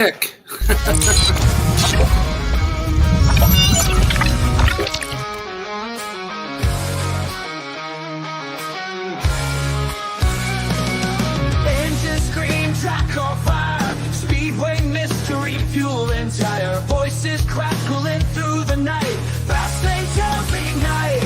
Heck. Engine scream, track on fire. Speedway mystery, fuel and tire. Voices crackling through the night. Fast lane jumping night.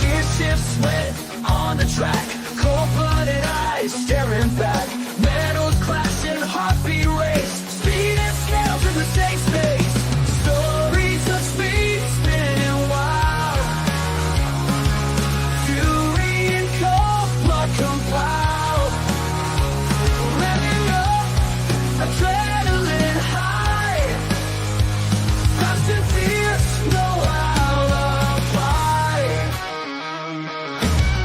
Gear shift sweat on the track. Cold-blooded eyes staring back. Metals clashing, heartbeat race. Speed and scales in the same space. Stories of speed spinning wild. Fury and cold blood compiled. Revving up, adrenaline high. Fast and fierce, no alibi.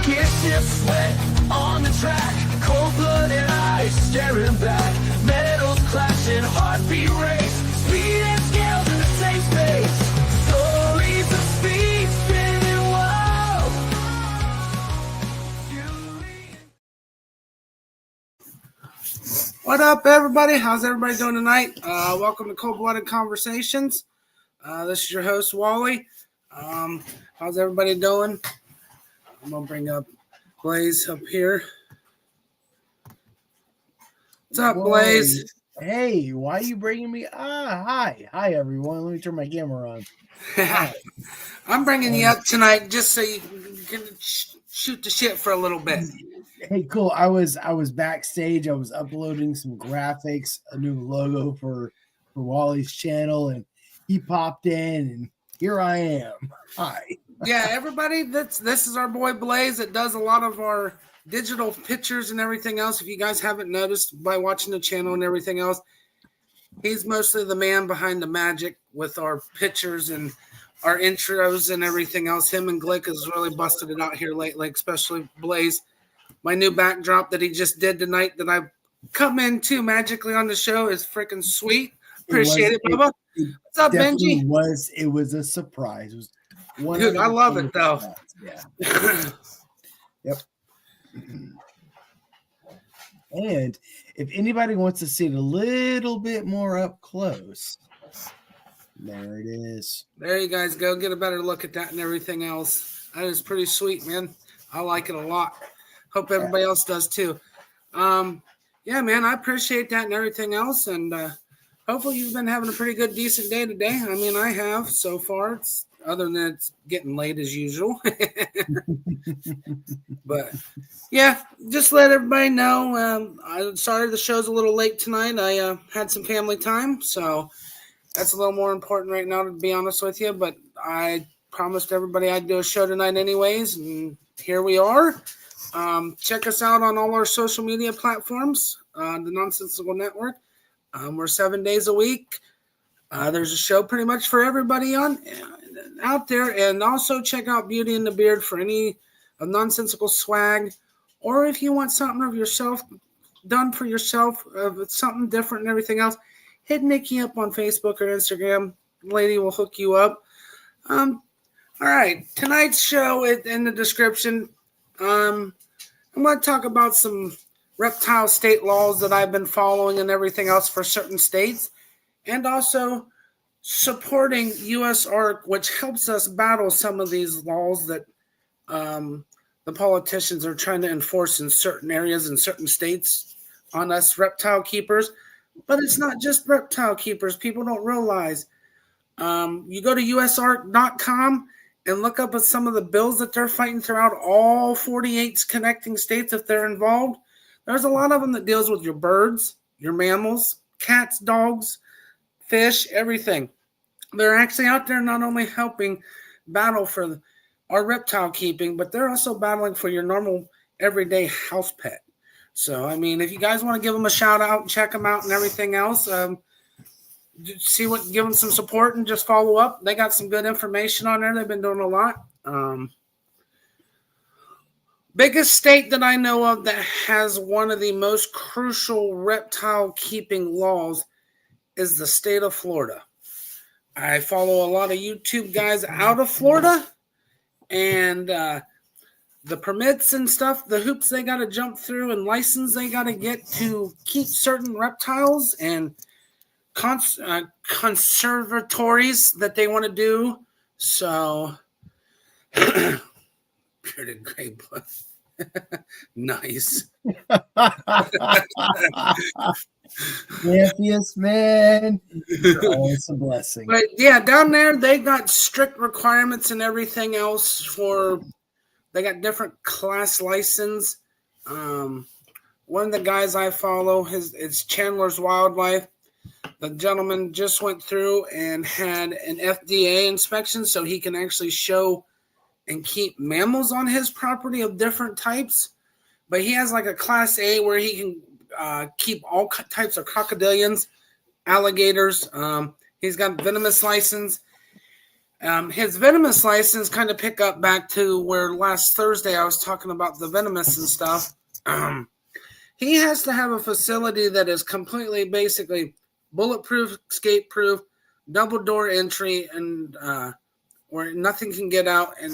Gear shift sweat on the track. Cold-blooded eyes staring back. Metals clashing, heartbeat race. Speed and scales in the same space. Stories of speed spinning wild. Fury. What up, everybody? How's everybody doing tonight? Welcome to Cold Blooded Conversations. This is your host, Wally. How's everybody doing? I'm going to bring up Blaze up here. What's up, Blaze? Hey, why are you bringing me? Hi everyone. Let me turn my camera on. I'm bringing you up tonight just so you can shoot the shit for a little bit. Hey, cool. I was backstage. I was uploading some graphics, a new logo for Wally's channel, and he popped in, and here I am. Hi. Yeah, everybody, this is our boy Blaze that does a lot of our digital pictures and everything else. If you guys haven't noticed by watching the channel and everything else, he's mostly the man behind the magic with our pictures and our intros and everything else. Him and Glick has really busted it out here lately, especially Blaze. My new backdrop that he just did tonight that I've come into magically on the show is freaking sweet. Appreciate it, Bubba. What's up, Benji? It was a surprise. It was Dude, I love it, though. Yeah. Yep. And if anybody wants to see it a little bit more up close, there it is. There you guys go. Get a better look at that and everything else. That is pretty sweet, man. I like it a lot. Hope everybody else does too. Yeah, man, I appreciate that and everything else. And hopefully you've been having a pretty good, decent day today. I mean, I have so far. Other than it's getting late as usual. But yeah, just let everybody know. I'm sorry the show's a little late tonight. I had some family time, so that's a little more important right now, to be honest with you. But I promised everybody I'd do a show tonight anyways, and here we are. Check us out on all our social media platforms, the Nonsensical Network. We're 7 days a week. There's a show pretty much for everybody out there, and also check out Beauty and the Beard for any nonsensical swag, or if you want something of yourself done for yourself, something different and everything else, hit Nikki up on Facebook or Instagram. Lady will hook you up. All right, tonight's show in the description. I'm going to talk about some reptile state laws that I've been following and everything else for certain states, and also supporting usark, which helps us battle some of these laws that the politicians are trying to enforce in certain areas in certain states on us reptile keepers. But it's not just reptile keepers. People don't realize. You go to usark.com and look up at some of the bills that they're fighting throughout all 48 connecting states if they're involved. There's a lot of them that deals with your birds, your mammals, cats, dogs, fish, everything. They're actually out there not only helping battle for our reptile keeping, but they're also battling for your normal everyday house pet. So, I mean, if you guys want to give them a shout out and check them out and everything else, give them some support and just follow up. They got some good information on there. They've been doing a lot. Biggest state that I know of that has one of the most crucial reptile keeping laws is the state of Florida. I follow a lot of YouTube guys out of Florida, and the permits and stuff, the hoops they got to jump through and license they got to get to keep certain reptiles and conservatories that they want to do. So, pretty great book. Nice. Yes, man. You're always a blessing. But yeah, down there they got strict requirements and everything else for. They got different class license. One of the guys I follow, it's Chandler's Wildlife. The gentleman just went through and had an FDA inspection so he can actually show and keep mammals on his property of different types. But he has like a class A where he can keep all types of crocodilians, alligators. He's got venomous license. His venomous license kind of pick up back to where last Thursday I was talking about the venomous and stuff. He has to have a facility that is completely basically bulletproof, escape proof, double door entry, and where nothing can get out. And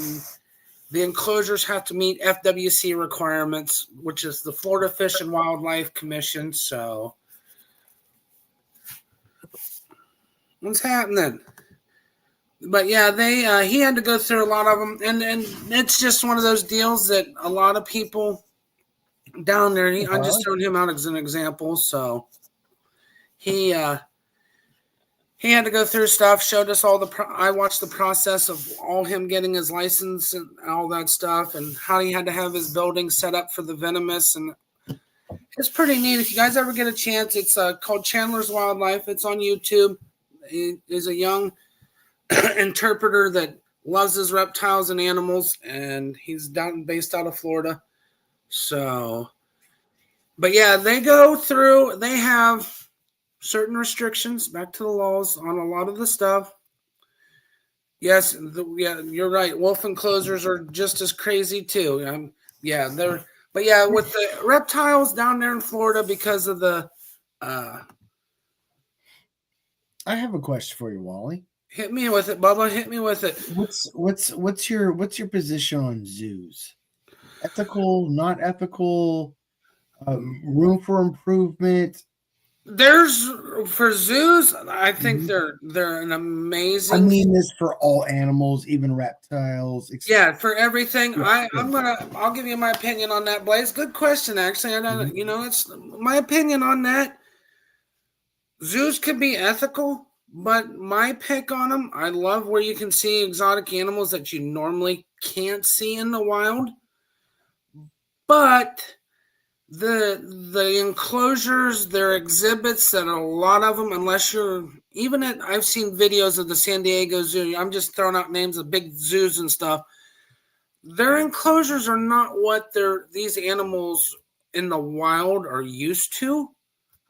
the enclosures have to meet FWC requirements, which is the Florida Fish and Wildlife Commission. So, what's happening? But yeah, he had to go through a lot of them, and it's just one of those deals that a lot of people down there. I'm just throwing him out as an example. So he had to go through stuff. Showed us all I watched the process of all him getting his license and all that stuff, and how he had to have his building set up for the venomous, and it's pretty neat. If you guys ever get a chance, it's called Chandler's Wildlife. It's on YouTube. He is a young interpreter that loves his reptiles and animals, and he's based out of Florida. So, but yeah, they have certain restrictions, back to the laws on a lot of the stuff. Yes, you're right. Wolf enclosures are just as crazy too. But yeah, with the reptiles down there in Florida because of the I have a question for you, Wally. Hit me with it, Bubba. Hit me with it. What's your position on zoos? Ethical, not ethical, room for improvement? There's for zoos, I think they're an amazing. I mean this for all animals, even reptiles. Yeah, for everything. I'll give you my opinion on that, Blaze. Good question, actually. It's my opinion on that. Zoos could be ethical, but my pick on them, I love where you can see exotic animals that you normally can't see in the wild. But the enclosures, their exhibits, that a lot of them, unless you're even at, I've seen videos of the San Diego Zoo. I'm just throwing out names of big zoos and stuff. Their enclosures are not what these animals in the wild are used to.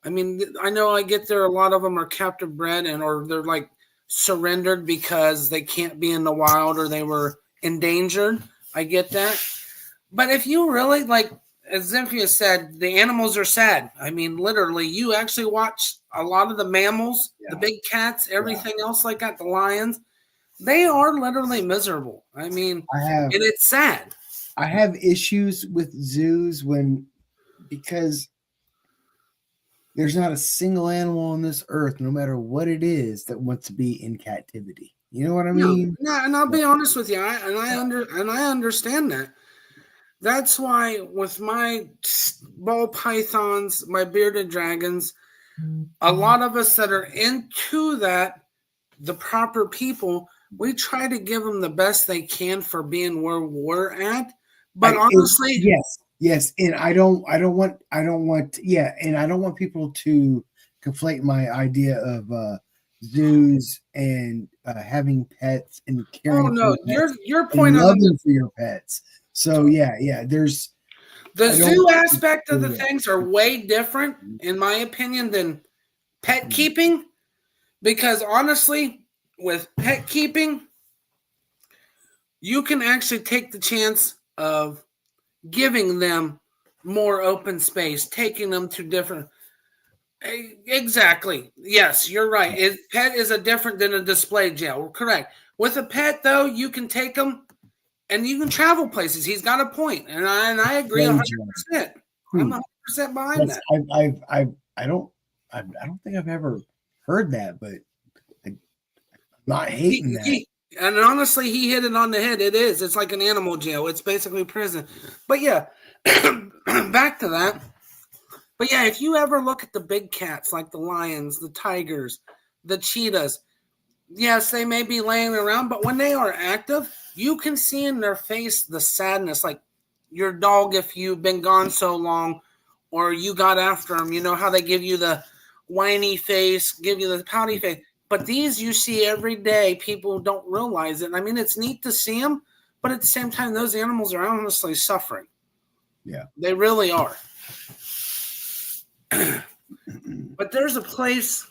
I mean, I know I get there. A lot of them are captive bred or they're like surrendered because they can't be in the wild or they were endangered. I get that. But if you really, like, as Zymphia said, the animals are sad. I mean, literally, you actually watch a lot of the mammals, the big cats, everything else like that, the lions. They are literally miserable. I mean, and it's sad. I have issues with zoos because there's not a single animal on this earth, no matter what it is, that wants to be in captivity. You know what I mean? No, and I'll be honest with you, I understand that. That's why with my ball pythons, my bearded dragons, a lot of us that are into that, the proper people, we try to give them the best they can for being where we're at. But honestly, yes, and I don't want people to conflate my idea of zoos and having pets and caring. Oh no, your point on loving for your pets. So there's the zoo aspect of the things are way different, in my opinion, than pet keeping. Because honestly, with pet keeping, you can actually take the chance of giving them more open space, taking them to different. Exactly. Yes, you're right. Pet is a different than a display jail. Correct. With a pet, though, you can take them and you can travel places. He's got a point, and I agree 100%. I'm 100% behind that. I don't think I've ever heard that, but I'm not hating that. And honestly, he hit it on the head. It is. It's like an animal jail. It's basically prison. But yeah, back to that. But yeah, if you ever look at the big cats like the lions, the tigers, the cheetahs, yes, they may be laying around, but when they are active, you can see in their face the sadness, like your dog if you've been gone so long or you got after them. You know how they give you the whiny face, give you the pouty face. But these you see every day. People don't realize it. I mean, it's neat to see them, but at the same time, those animals are honestly suffering. Yeah. They really are. But there's a place,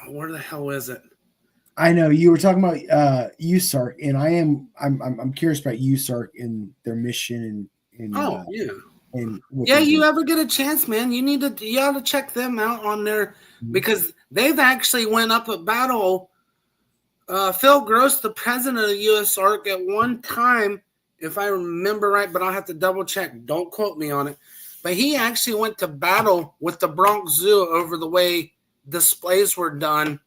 where the hell is it? I know you were talking about usark, and I'm curious about usark and their mission and yeah. And yeah, you ever get a chance, man, you ought to check them out on their, because they've actually went up a battle. Phil Gross, the president of the usark, at one time, if I remember right, but I'll have to double check. Don't quote me on it. But he actually went to battle with the Bronx Zoo over the way displays were done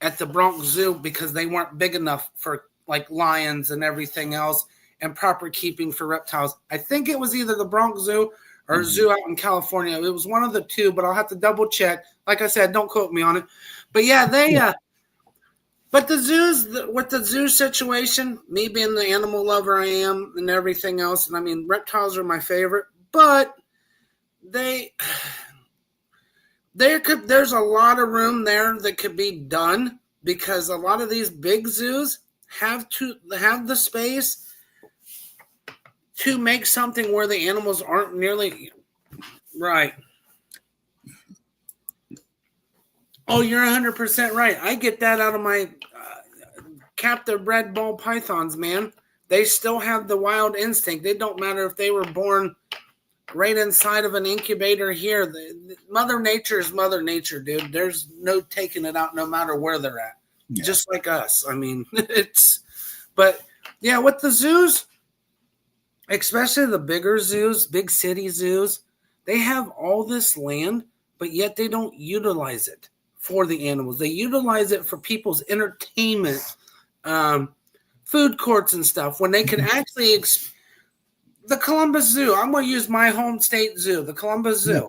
at the Bronx Zoo because they weren't big enough for like lions and everything else and proper keeping for reptiles. I think it was either the Bronx Zoo or a zoo out in California. It was one of the two, but I'll have to double check. Like I said, don't quote me on it. But yeah, but the zoos, with the zoo situation, me being the animal lover I am and everything else, and I mean, reptiles are my favorite, but there's a lot of room there that could be done because a lot of these big zoos have the space to make something where the animals aren't nearly right. Oh, you're 100% right. I get that out of my captive bred ball pythons, man. They still have the wild instinct. It don't matter if they were born right inside of an incubator here. Mother Nature is Mother Nature, dude. There's no taking it out no matter where they're at. Yeah. Just like us. I mean, but yeah, with the zoos, especially the bigger zoos, big city zoos, they have all this land, but yet they don't utilize it for the animals. They utilize it for people's entertainment, food courts and stuff, when they can actually the Columbus Zoo. I'm going to use my home state zoo, the Columbus Zoo.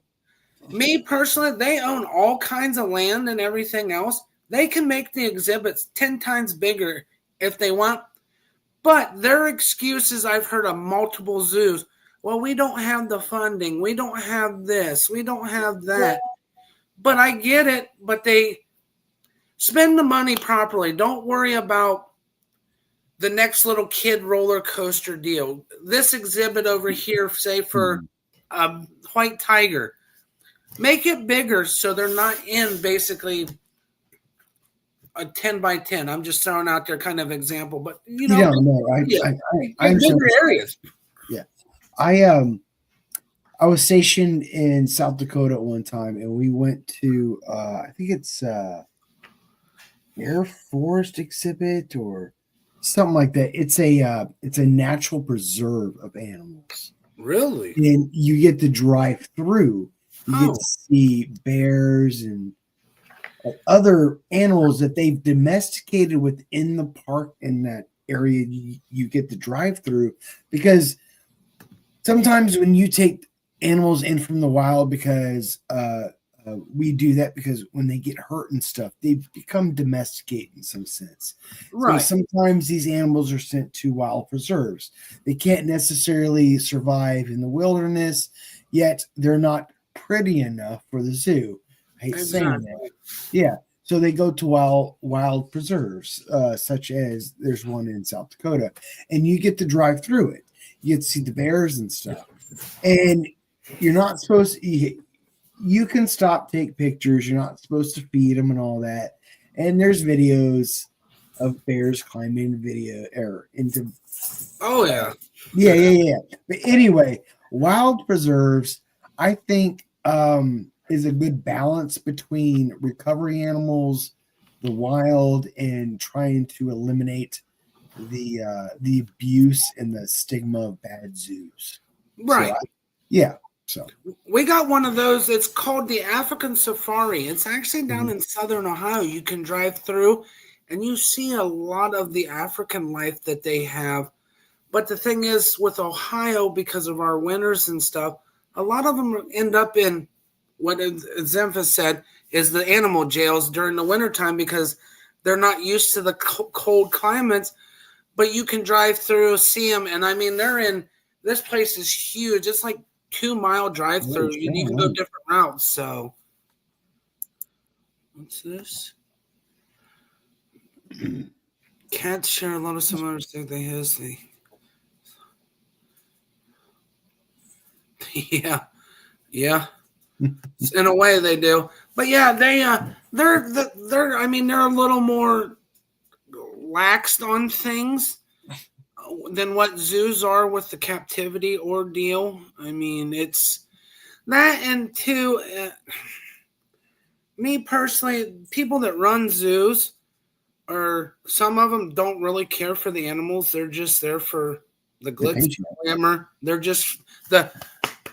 Yeah. Me personally, they own all kinds of land and everything else. They can make the exhibits 10 times bigger if they want. But their excuses I've heard of multiple zoos. Well, we don't have the funding. We don't have this. We don't have that. But I get it. But they spend the money properly. Don't worry about the next little kid roller coaster deal. This exhibit over here, say for a white tiger, make it bigger so they're not in basically a 10 by 10. I'm just throwing out there kind of example, but you know, I bigger areas. Yeah, I was stationed in South Dakota at one time, and we went to I think it's Air Forest exhibit or something like that. It's a natural preserve of animals. Really? And you get to drive through. You get to see bears and other animals that they've domesticated within the park in that area. You get to drive through because sometimes when you take animals in from the wild, because we do that because when they get hurt and stuff, they become domesticated in some sense. Right. So sometimes these animals are sent to wild preserves. They can't necessarily survive in the wilderness, yet they're not pretty enough for the zoo. I hate saying that. Yeah. So they go to wild preserves, such as there's one in South Dakota, and you get to drive through it. You get to see the bears and stuff. And you're not supposed to, you can stop, take pictures. You're not supposed to feed them and all that. And there's videos of bears climbing into. Oh, yeah. Yeah. But anyway, wild preserves, I think, is a good balance between recovery animals, the wild, and trying to eliminate the abuse and the stigma of bad zoos. Right. So, yeah. So we got one of those. It's called the African Safari. It's actually down in southern Ohio. You can drive through and you see a lot of the African life that they have. But the thing is, with Ohio, because of our winters and stuff, a lot of them end up in what Zemfa said is the animal jails during the wintertime because they're not used to the cold climates. But you can drive through, see them, and I mean, they're in this place is huge. It's like 2 mile drive through. You can go different routes. So, what's this? Cats share a lot of similarities that they has. Yeah. In a way, they do. But yeah, they're. I mean, they're a little more laxed on things than what zoos are with the captivity ordeal. I mean, it's that, and two, me personally, people that run zoos, or some of them don't really care for the animals. They're just there for the glitz and glamour. They're just the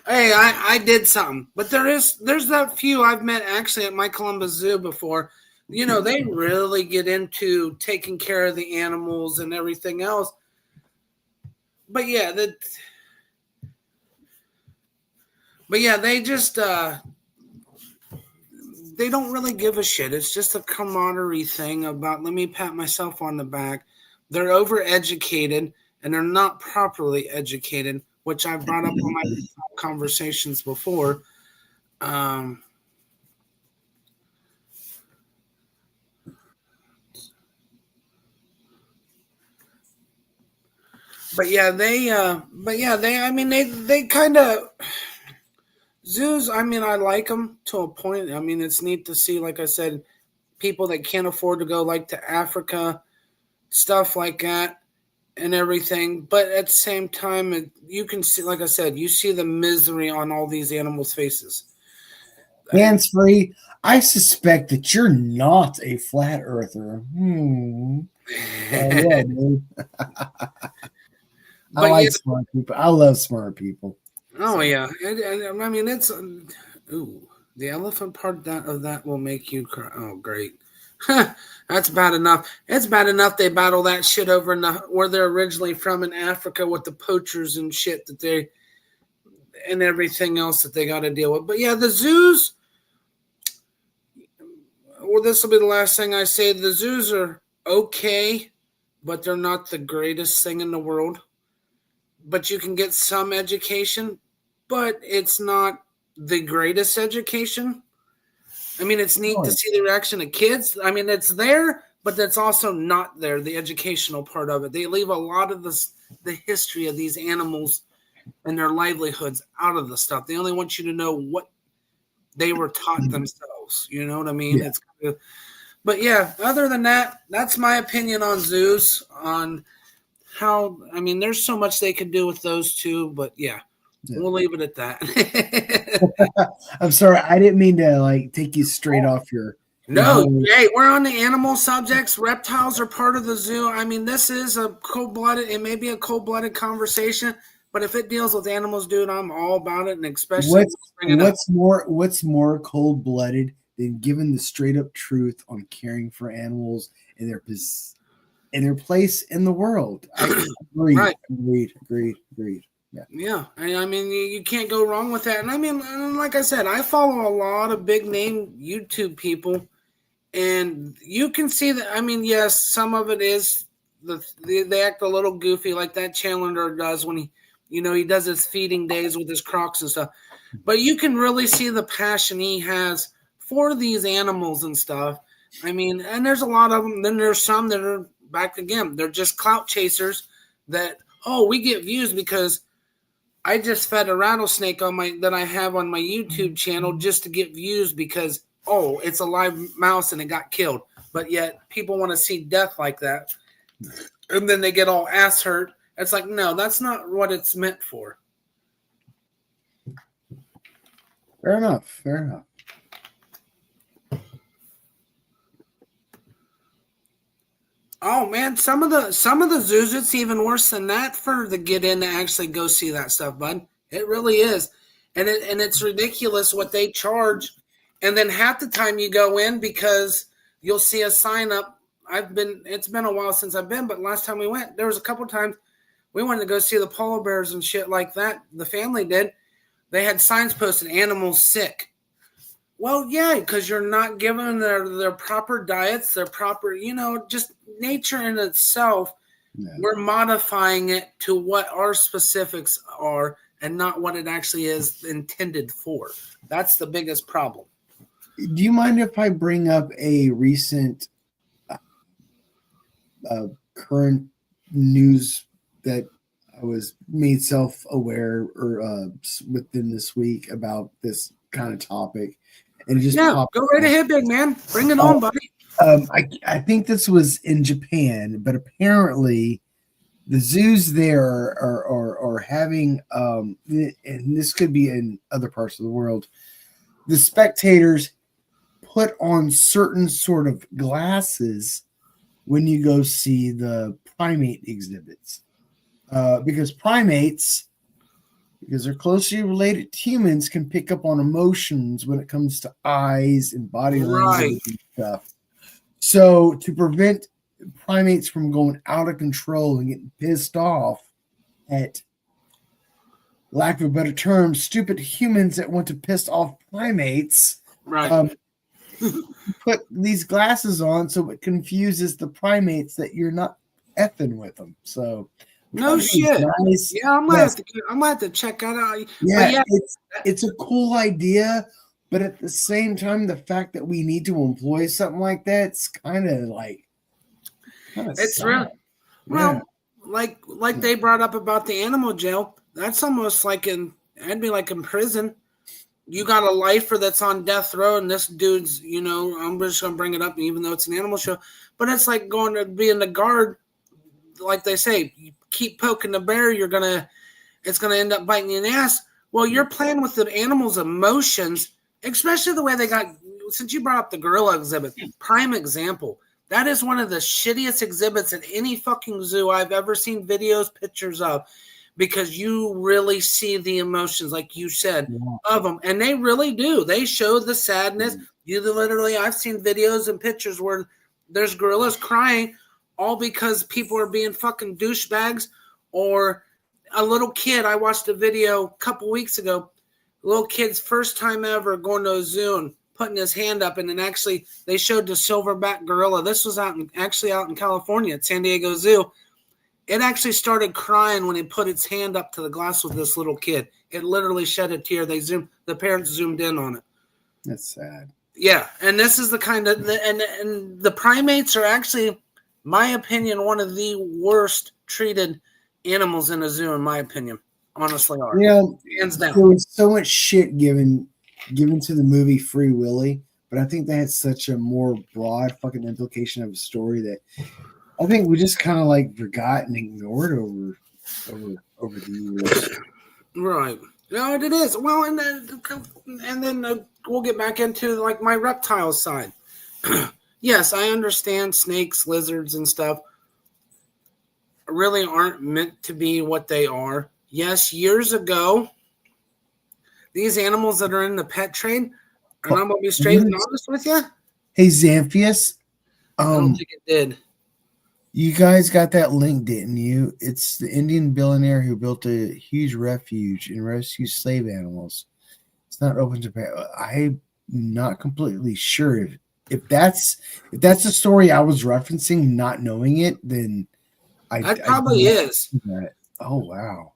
hey, I did something. But there's that few I've met actually at my Columbus Zoo before. You know, they really get into taking care of the animals and everything else. But yeah, they just they don't really give a shit. It's just a camaraderie thing about let me pat myself on the back. They're overeducated and they're not properly educated, which I've brought up on my conversations before. But yeah, they I mean, they kind of zoos. I mean, I like them to a point. I mean, it's neat to see, like I said, people that can't afford to go like to Africa, stuff like that and everything. But at the same time, you can see, like I said, you see the misery on all these animals' faces. Hands free. I suspect that you're not a flat earther. Yeah, dude. I like smart people. I love smart people. Oh, so. Yeah. I mean, it's the elephant part of that will make you cry. Oh, great. That's bad enough. It's bad enough they battle that shit over in where they're originally from in Africa with the poachers and shit that they and everything else that they got to deal with. But yeah, the zoos. Well, this will be the last thing I say. The zoos are okay, but they're not the greatest thing in the world. But you can get some education, but it's not the greatest education. I mean, it's neat to see the reaction of kids. I mean, it's there, but that's also not there, the educational part of it. They leave a lot of the history of these animals and their livelihoods out of the stuff. They only want you to know what they were taught themselves. You know what I mean? Yeah. It's kind of, but yeah, other than that, that's my opinion on zoos, on how, I mean, there's so much they could do with those two, but yeah. We'll leave it at that. I'm sorry. I didn't mean to take you straight off your. No, hey, we're on the animal subjects. Reptiles are part of the zoo. I mean, this is a cold-blooded. It may be a cold-blooded conversation, but if it deals with animals, dude, I'm all about it. And especially what's more cold-blooded than giving the straight-up truth on caring for animals and their place in the world? I agree. Right. Agreed. Yeah. I mean, you can't go wrong with that. And I mean, like I said, I follow a lot of big name YouTube people, and you can see that. I mean, yes, some of it is they act a little goofy, like that Challenger does when he does his feeding days with his crocs and stuff. But you can really see the passion he has for these animals and stuff. I mean, and there's a lot of them. Then there's some that are back again. They're just clout chasers that, we get views because I just fed a rattlesnake that I have on my YouTube channel just to get views because, it's a live mouse and it got killed. But yet people want to see death like that. And then they get all ass hurt. It's like, no, that's not what it's meant for. Fair enough. Oh man, some of the zoos, it's even worse than that for to get in to actually go see that stuff, bud. It really is. and it's ridiculous what they charge. And then half the time you go in because you'll see a sign up. It's been a while since I've been, but last time we went, there was a couple times we wanted to go see the polar bears and shit like that. The family did. They had signs posted, animals sick. Well, yeah, because you're not giving their proper diets, their proper, just nature in itself. Yeah. We're modifying it to what our specifics are and not what it actually is intended for. That's the biggest problem. Do you mind if I bring up a recent current news that I was made self-aware or within this week about this kind of topic? And it just popped go right ahead, big man. Bring it on, buddy. I think this was in Japan, but apparently the zoos there are having, and this could be in other parts of the world, the spectators put on certain sort of glasses when you go see the primate exhibits. Because primates, because they're closely related to humans, can pick up on emotions when it comes to eyes and body language and stuff. So to prevent primates from going out of control and getting pissed off at, lack of a better term, stupid humans that want to piss off primates, put these glasses on so it confuses the primates that you're not effing with them. So no shit. Nice. Yeah, I'm gonna have to check that out. Yeah, it's a cool idea, but at the same time, the fact that we need to employ something like that, it's kind of it's sad. Well, like they brought up about the animal jail. That's almost like I'd be like in prison. You got a lifer that's on death row, and this dude's, I'm just gonna bring it up, even though it's an animal show. But it's like going to be in the guard, like they say, you keep poking the bear, it's gonna end up biting you in the ass. Well, you're playing with the animal's emotions, especially the way they got. Since you brought up the gorilla exhibit, prime example. That is one of the shittiest exhibits at any fucking zoo I've ever seen videos, pictures of, because you really see the emotions, like you said, of them. And they really do. They show the sadness. I've seen videos and pictures where there's gorillas crying, all because people are being fucking douchebags. Or a little kid, I watched a video a couple weeks ago, little kid's first time ever going to a zoo and putting his hand up, and then actually they showed the silverback gorilla. This was out in California at San Diego Zoo. It actually started crying when he put its hand up to the glass with this little kid. It literally shed a tear. The parents zoomed in on it. That's sad. Yeah, and this is the kind of and the primates are actually, my opinion, one of the worst treated animals in a zoo, in my opinion. Honestly, are hands down. There was so much shit given to the movie Free Willy, but I think they had such a more broad fucking implication of a story that I think we just kind of like forgot and ignored over the years. Right. No, it is. Well, and then we'll get back into like my reptile side. Yes, I understand snakes, lizards, and stuff really aren't meant to be what they are. Yes, years ago, these animals that are in the pet trade, and I'm gonna be straight and honest with you. Hey, Xamphius. I don't think it did. You guys got that link, didn't you? It's the Indian billionaire who built a huge refuge and rescues slave animals. It's not open to pay. I'm not completely sure if that's the story I was referencing, not knowing it. Then that probably is. Oh wow.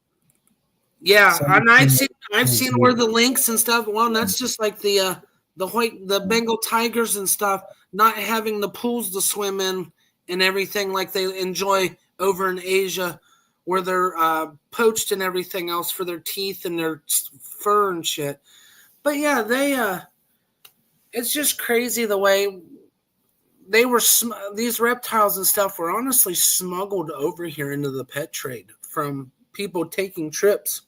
Yeah, and I've seen where the links and stuff. Well, that's just like the Bengal tigers and stuff, not having the pools to swim in and everything like they enjoy over in Asia, where they're poached and everything else for their teeth and their fur and shit. But yeah, it's just crazy the way they were. These reptiles and stuff were honestly smuggled over here into the pet trade from people taking trips.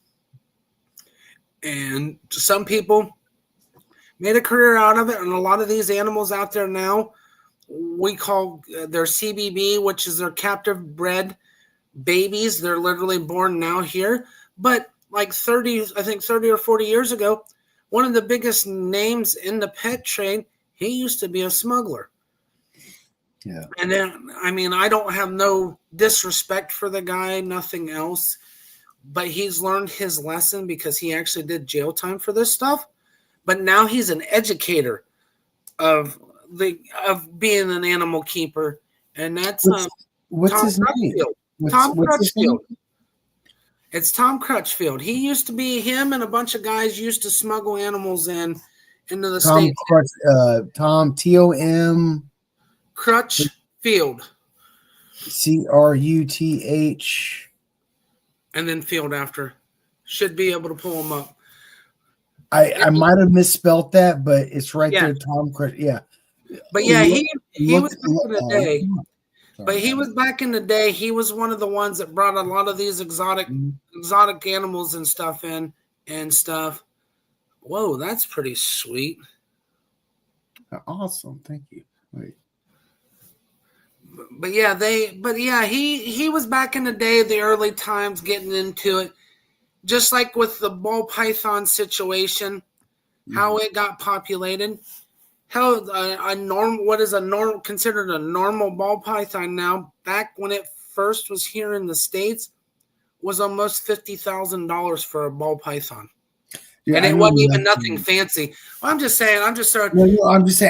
And some people made a career out of it. And a lot of these animals out there now, we call their CBB, which is their captive bred babies. They're literally born now here. But like 30, I think 30 or 40 years ago, one of the biggest names in the pet trade, he used to be a smuggler. Yeah. And then, I mean, I don't have no disrespect for the guy, nothing else, but he's learned his lesson because he actually did jail time for this stuff. But now he's an educator of being an animal keeper, and that's What's Tom his name? Crutchfield. What's his name? It's Tom Crutchfield. He used to be him, and a bunch of guys used to smuggle animals into the Tom states. Tom Tom Crutchfield, Cruth. and then field after. Should be able to pull him up. I might have misspelt that, but it's right Yeah. there. Tom Crutch. Yeah. But yeah, he was back in the day. Sorry. But he was back in the day. He was one of the ones that brought a lot of these exotic animals and stuff in and stuff. Whoa, that's pretty sweet. Awesome. Thank you. Wait. But yeah, he was back in the day, the early times, getting into it. Just like with the ball python situation, how it got populated. Hell, what is considered a normal ball python now, back when it first was here in the States, was almost $50,000 for a ball python. Yeah, and it wasn't even nothing fancy. Well, I'm just saying, I'm just saying,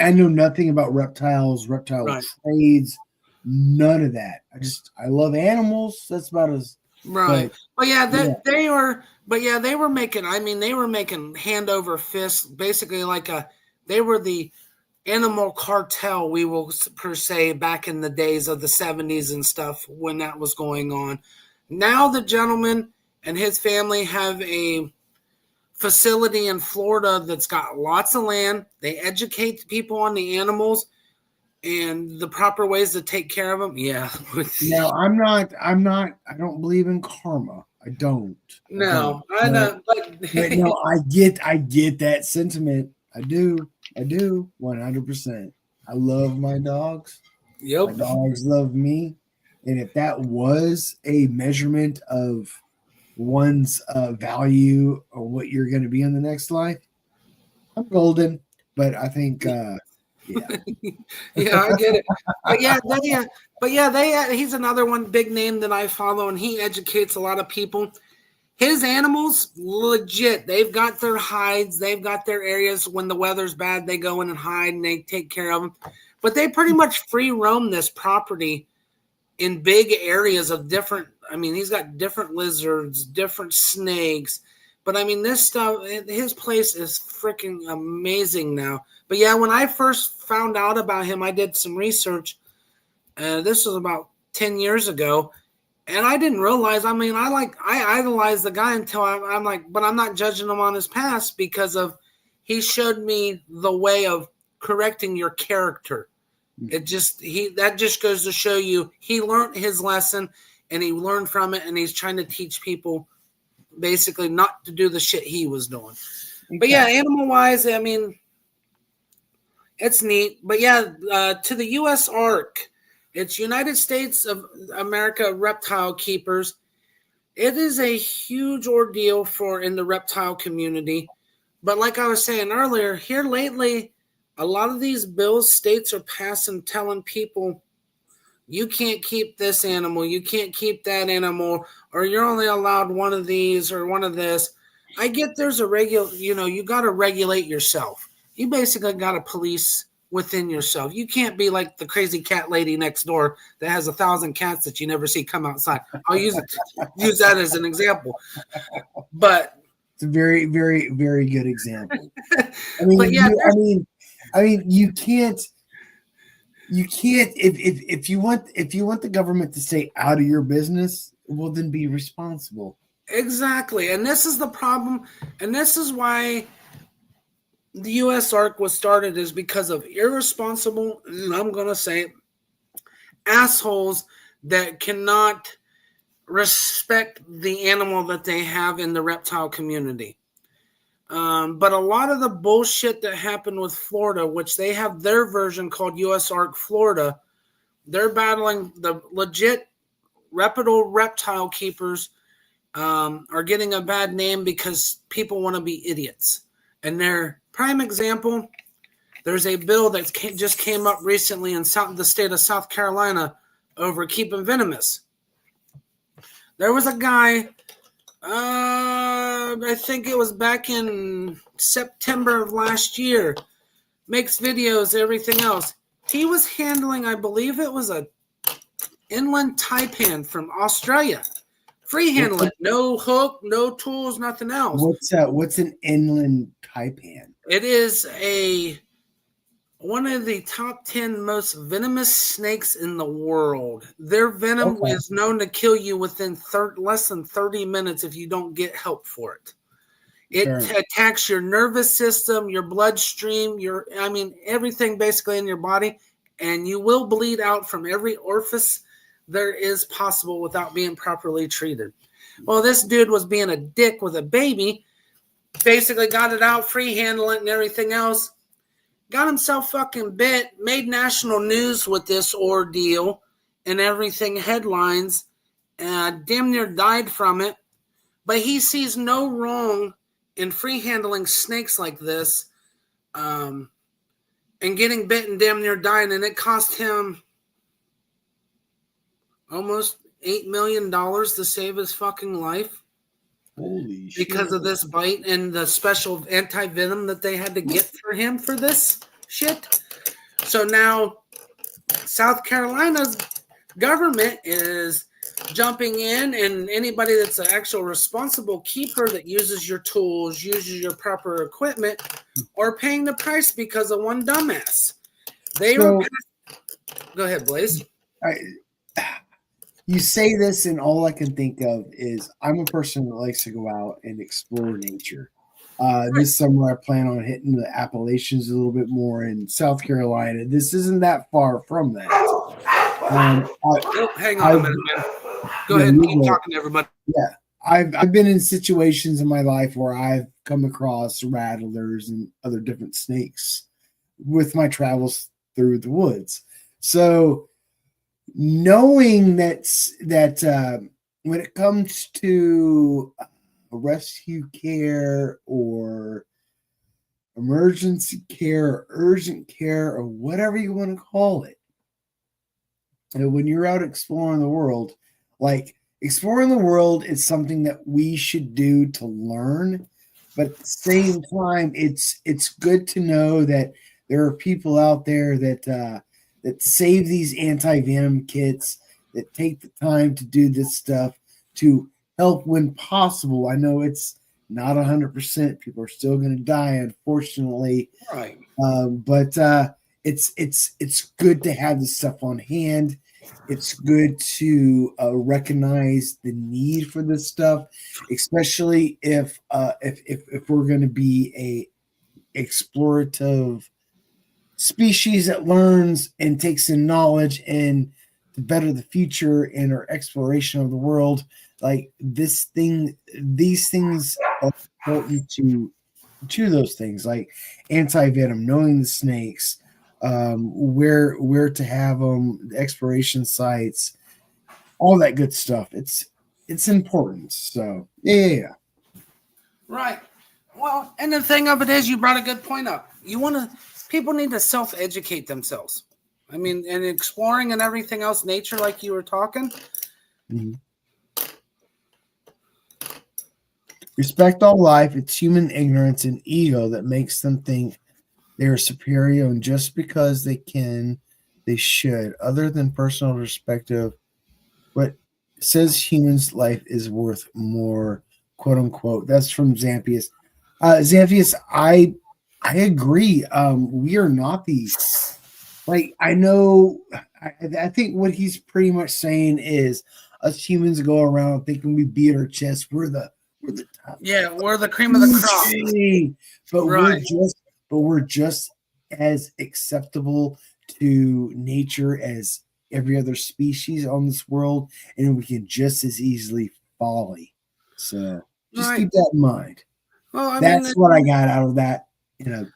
I know nothing about reptiles, trades, none of that. I love animals. That's about as right. But they were making, I mean, they were making hand over fist, basically they were the animal cartel, we will per se, back in the days of the 70s and stuff when that was going on. Now the gentleman and his family have a facility in Florida that's got lots of land. They educate people on the animals and the proper ways to take care of them. Yeah. Now I don't believe in karma. I don't. No, I know. But no, I get that sentiment. I do 100%. I love my dogs. Yep. My dogs love me. And if that was a measurement of one's value or what you're going to be in the next life, I'm golden. But I think, yeah. Yeah, I get it. But he's another one big name that I follow, and he educates a lot of people. His animals, legit, they've got their hides. They've got their areas. When the weather's bad, they go in and hide, and they take care of them. But they pretty much free roam this property in big areas of different, I mean, he's got different lizards, different snakes. But, I mean, this stuff, his place is freaking amazing now. But, yeah, when I first found out about him, I did some research. This was about 10 years ago. And I didn't realize, I mean, I idolized the guy until I'm like, but I'm not judging him on his past because he showed me the way of correcting your character. That just goes to show you he learned his lesson and he learned from it, and he's trying to teach people basically not to do the shit he was doing. Okay. But yeah, animal wise, I mean, it's neat. But yeah, to the usark. It's United States of America Reptile Keepers. It is a huge ordeal in the reptile community. But like I was saying earlier, here lately, a lot of these bills states are passing telling people, you can't keep this animal, you can't keep that animal, or you're only allowed one of these or one of this. I get there's you got to regulate yourself. You basically got to police within yourself. You can't be like the crazy cat lady next door that has 1,000 cats that you never see come outside. I'll use that as an example. But it's a very, very, very good example. I mean, you can't if you want the government to stay out of your business, well, then be responsible. Exactly. And this is the problem. And this is why the usark was started, is because of irresponsible, and I'm going to say assholes that cannot respect the animal that they have in the reptile community. But a lot of the bullshit that happened with Florida, which they have their version called usark Florida, they're battling the legit reputable reptile keepers are getting a bad name because people want to be idiots. And their prime example, there's a bill that just came up recently in the state of South Carolina over keeping venomous. There was a guy, I think it was back in September of last year, makes videos, everything else. He was handling, I believe it was a inland taipan from Australia. Free handling, no hook, no tools, nothing else. What's an inland taipan? It is one of the top 10 most venomous snakes in the world. Their venom is known to kill you within less than 30 minutes if you don't get help for it. It attacks your nervous system, your bloodstream, everything basically in your body, and you will bleed out from every orifice there is possible without being properly treated. Well, this dude was being a dick with a baby, basically got it out, free handling and everything else, got himself fucking bit, made national news with this ordeal and everything, headlines, damn near died from it. But he sees no wrong in free handling snakes like this, and getting bit and damn near dying, and it cost him almost $8 million to save his fucking life. Holy shit. Because of this bite and the special anti-venom that they had to get for him for this shit. So now South Carolina's government is jumping in, and anybody that's an actual responsible keeper that uses your tools, uses your proper equipment, are paying the price because of one dumbass. Go ahead, Blaze. You say this, and all I can think of is I'm a person that likes to go out and explore nature. This summer, I plan on hitting the Appalachians a little bit more in South Carolina. This isn't that far from that. Hang on a minute, man. Go ahead and keep talking to everybody. Yeah, I've been in situations in my life where I've come across rattlers and other different snakes with my travels through the woods. So knowing that when it comes to rescue care or emergency care or urgent care or whatever you want to call it, and when you're out exploring the world, like exploring the world is something that we should do to learn, but at the same time, it's good to know that there are people out there that save these anti-venom kits, that take the time to do this stuff to help when possible. I know it's not 100%. People are still going to die, unfortunately. Right. But it's good to have this stuff on hand. It's good to recognize the need for this stuff, especially if we're going to be a explorative species that learns and takes in knowledge and to better the future and our exploration of the world. Like these things are important to those things, like anti-venom, knowing the snakes, where to have them, the exploration sites, all that good stuff. It's important. So yeah. Right. Well, and the thing of it is, you brought a good point up. People need to self-educate themselves. I mean, and exploring and everything else, nature, like you were talking. Mm-hmm. Respect all life. It's human ignorance and ego that makes them think they are superior, and just because they can, they should. Other than personal perspective, what says humans' life is worth more, quote unquote. That's from Zampius. Zampius, I agree. We are not these. Like, I know. I think what he's pretty much saying is us humans go around thinking we beat our chest. We're the top. Yeah, we're the cream of the crop. But we're just as acceptable to nature as every other species on this world, and we can just as easily folly. So just keep that in mind. Well, that's what I got out of that.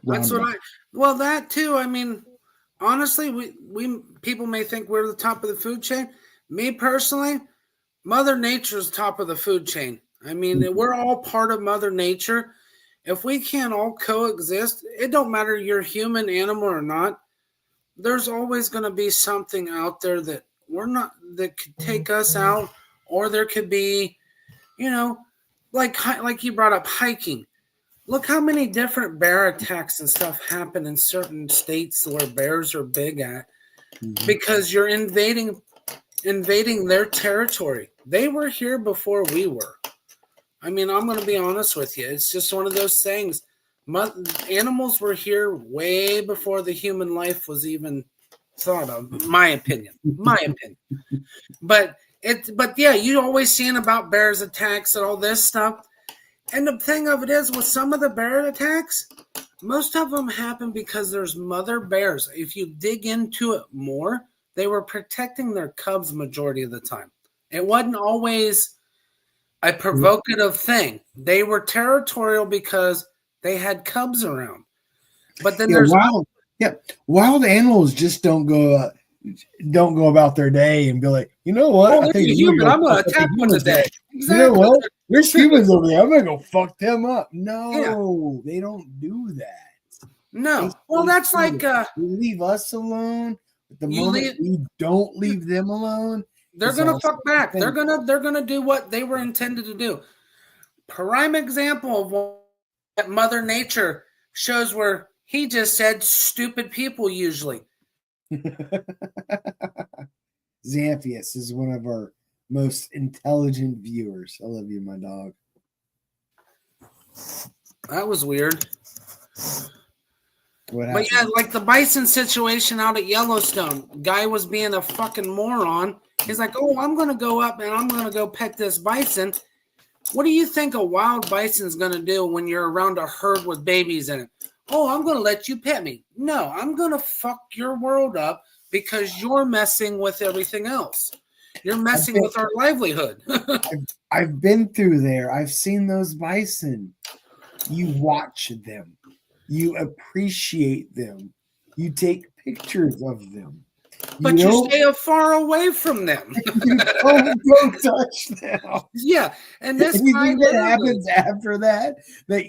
That's what well, that too. I mean, honestly, we people may think we're the top of the food chain. Me personally, Mother Nature's top of the food chain. I mean, we're all part of Mother Nature. If we can't all coexist, it don't matter you're human, animal, or not. There's always going to be something out there that we're not that could take us out, or there could be, you know, like you brought up hiking. Look how many different bear attacks and stuff happen in certain states where bears are big at, because you're invading their territory. They were here before we were. I mean, I'm going to be honest with you. It's just one of those things. Animals were here way before the human life was even thought of. My opinion. But yeah, you always seeing about bears attacks and all this stuff. And the thing of it is, with some of the bear attacks, most of them happen because there's mother bears. If you dig into it more, they were protecting their cubs majority of the time. It wasn't always a provocative thing. They were territorial because they had cubs around. But then there's wild animals just don't go about their day and be like, you know what? I think human. I'm going to attack one today. Exactly. You know what? There's humans over there. I'm going to go fuck them up. No, they don't do that. No. Well, that's like you leave us alone. The moment we don't leave them alone, they're gonna fuck back. They're gonna do what they were intended to do. Prime example of what Mother Nature shows where he just said stupid people usually. Xanthius is one of our most intelligent viewers. I love you, my dog. That was weird. But yeah, like the bison situation out at Yellowstone. Guy was being a fucking moron. He's like, oh, I'm going to go up and I'm going to go pet this bison. What do you think a wild bison's going to do when you're around a herd with babies in it? Oh, I'm going to let you pet me. No, I'm going to fuck your world up because you're messing with everything else. You're messing with our livelihood. I've been through there. I've seen those bison. You watch them. You appreciate them. You take pictures of them. But you stay far away from them. Don't go touch them. Yeah. And this anything that happens after that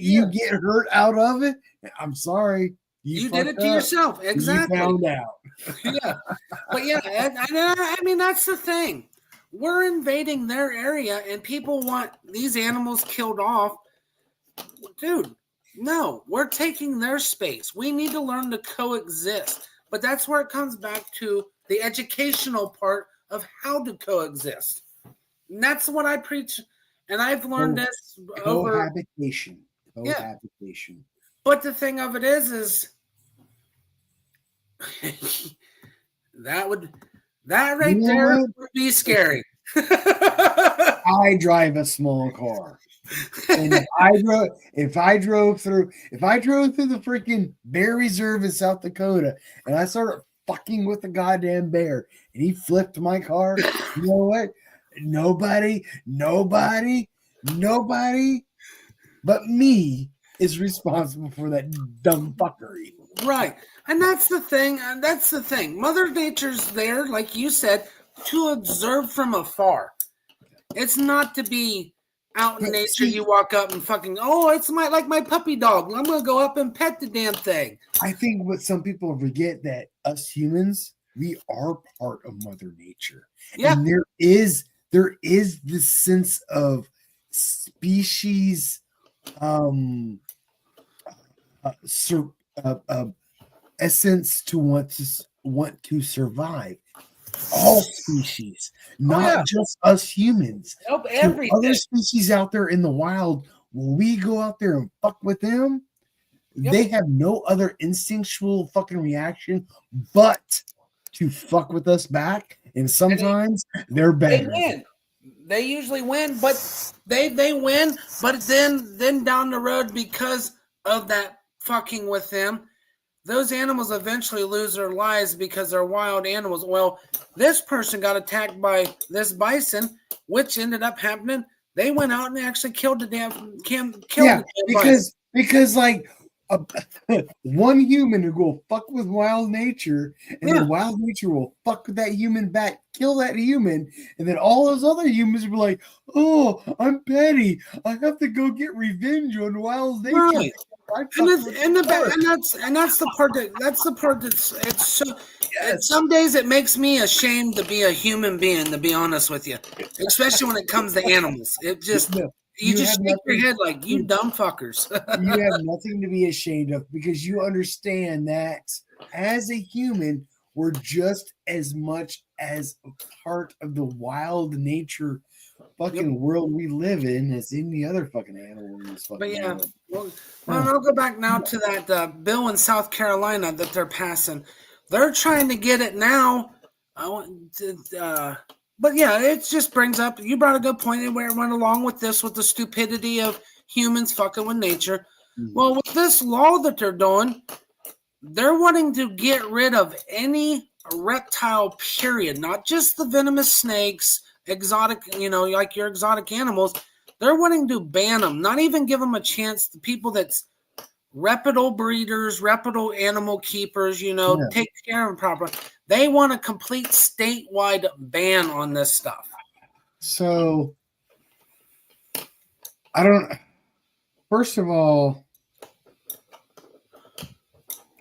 you get hurt out of it, I'm sorry. You did it to yourself. Exactly. You found out. Yeah. But yeah, I mean, that's the thing. We're invading their area and people want these animals killed off. Dude. No, we're taking their space. We need to learn to coexist. But that's where it comes back to the educational part of how to coexist. And that's what I preach. And I've learned this over cohabitation. Cohabitation. But the thing of it is that would be scary. I drive a small car. And if I drove through the freaking bear reserve in South Dakota and I started fucking with the goddamn bear and he flipped my car, you know what? Nobody but me is responsible for that dumb fuckery. Right. And that's the thing. Mother Nature's there, like you said, to observe from afar. It's not to be out in nature, you walk up and fucking, it's my puppy dog. I'm going to go up and pet the damn thing. I think what some people forget that us humans, we are part of Mother Nature. Yeah. And there is this sense of species essence to want to survive. All species, not just us humans. Nope, everything. Other species out there in the wild, when we go out there and fuck with them, they have no other instinctual fucking reaction but to fuck with us back. And sometimes they're better. They win. They usually win, but they win. But then down the road, because of that fucking with them, those animals eventually lose their lives because they're wild animals. Well, this person got attacked by this bison, which ended up happening. They went out and actually killed the damn bison. Because like one human who will fuck with wild nature, and Yeah. then wild nature will fuck with that human back, kill that human, and then all those other humans will be like, "Oh, I'm petty. I have to go get revenge on wild nature." Right. I And fucked it's with and the her." and that's the part that's it's so Yes. some days it makes me ashamed to be a human being, to be honest with you. Especially when it comes to animals. It just No, you you just have shake your nothing. head like you dumb fuckers. You have nothing to be ashamed of because you understand that as a human, we're just as much as a part of the wild nature Yep. fucking world we live in as any other fucking animal in this But fucking yeah, world. well, I'll go back now to that bill in South Carolina that they're passing. They're trying to get it now. I want to, but yeah, it just brings up. You brought a good point where it went along with this, with the stupidity of humans fucking with nature. Well, with this law that they're doing, they're wanting to get rid of any reptile. Period, not just the venomous snakes, exotic. Like your exotic animals. They're wanting to ban them, not even give them a chance. The people that's reputable breeders, reputable animal keepers, Yeah. take care of them properly. They want a complete statewide ban on this stuff. So I don't. First of all,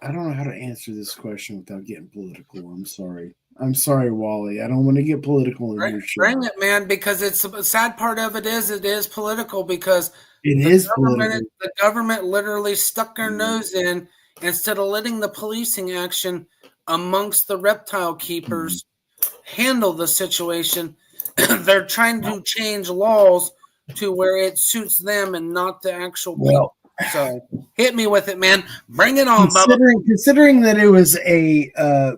I don't know how to answer this question without getting political. I'm sorry. I'm sorry, Wally. I don't want to get political in your show. Bring it, man, because it's the sad part of it is political because It the is political. the government literally stuck their nose in instead of letting the policing action amongst the reptile keepers handle the situation. They're trying to change laws to where it suits them and not the actual people. Well, So hit me with it, man. Bring it on, Bubba. considering that it was a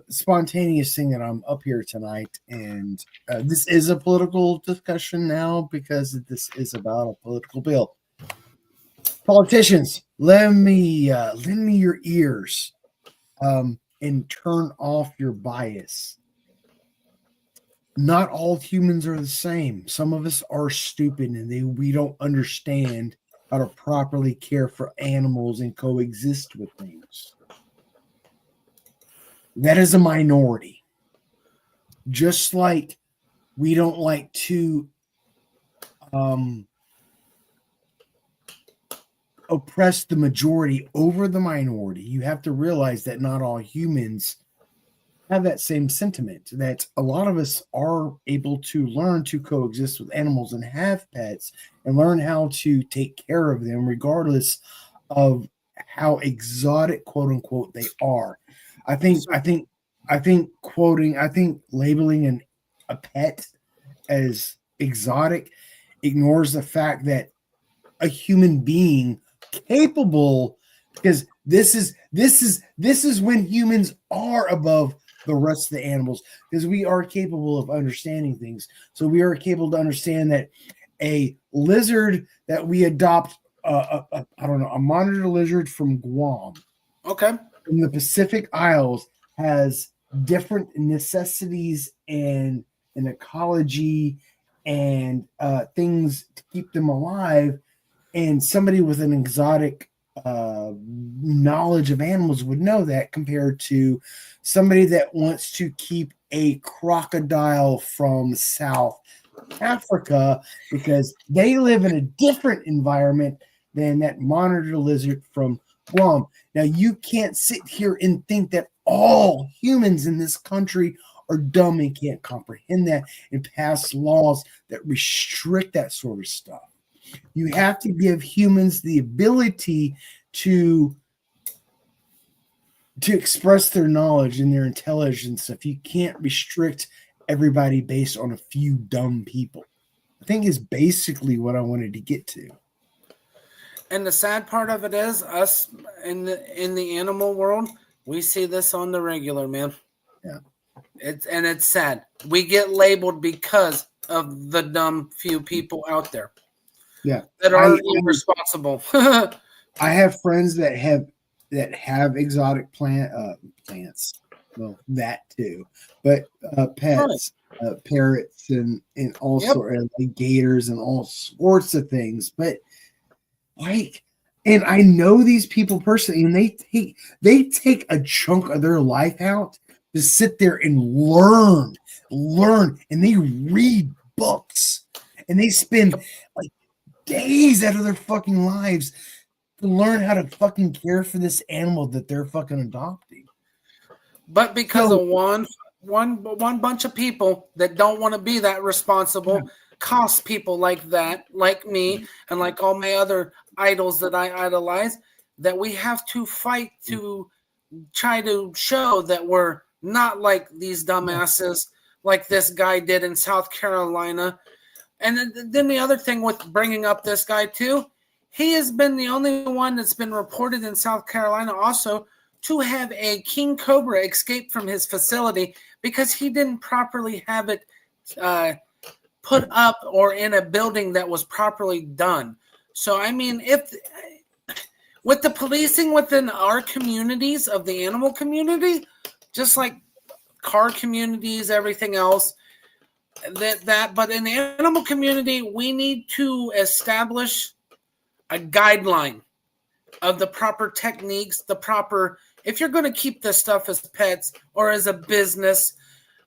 spontaneous thing that I'm up here tonight, and this is a political discussion now because this is about a political bill. Politicians, lend me your ears, and turn off your bias. Not all humans are the same. Some of us are stupid, and we don't understand how to properly care for animals and coexist with things. That is a minority. Just like we don't like to oppress the majority over the minority, you have to realize that not all humans have that same sentiment, that a lot of us are able to learn to coexist with animals and have pets and learn how to take care of them regardless of how exotic, quote unquote, they are. I think labeling a pet as exotic ignores the fact that a human being capable, because this is when humans are above the rest of the animals, because we are capable of understanding things. So we are capable to understand that a lizard that we adopt, a monitor lizard from Guam, Okay. from the Pacific Isles, has different necessities and an ecology and things to keep them alive. And somebody with an exotic knowledge of animals would know that, compared to somebody that wants to keep a crocodile from South Africa because they live in a different environment than that monitor lizard from Guam. Now, you can't sit here and think that all humans in this country are dumb and can't comprehend that and pass laws that restrict that sort of stuff. You have to give humans the ability to express their knowledge and their intelligence. If you can't restrict everybody based on a few dumb people, I think is basically what I wanted to get to. And the sad part of it is, us in the animal world, we see this on the regular, man. Yeah. It's sad. We get labeled because of the dumb few people out there. Yeah. That are irresponsible. I have friends that have exotic plants. Well, that too, but pets, parrots, and all sorts of gators and all sorts of things. But like And I know these people personally, and they take a chunk of their life out to sit there and learn, and they read books, and they spend like days out of their fucking lives to learn how to fucking care for this animal that they're fucking adopting. But because of one bunch of people that don't want to be that responsible, cost people like that, like me, and like all my other idols that I idolize, that we have to fight to try to show that we're not like these dumbasses like this guy did in South Carolina. And then the other thing with bringing up this guy too, he has been the only one that's been reported in South Carolina also to have a king cobra escape from his facility because he didn't properly have it put up or in a building that was properly done. So, I mean, if with the policing within our communities of the animal community, just like car communities, everything else, but in the animal community, we need to establish a guideline of the proper techniques, if you're going to keep this stuff as pets or as a business,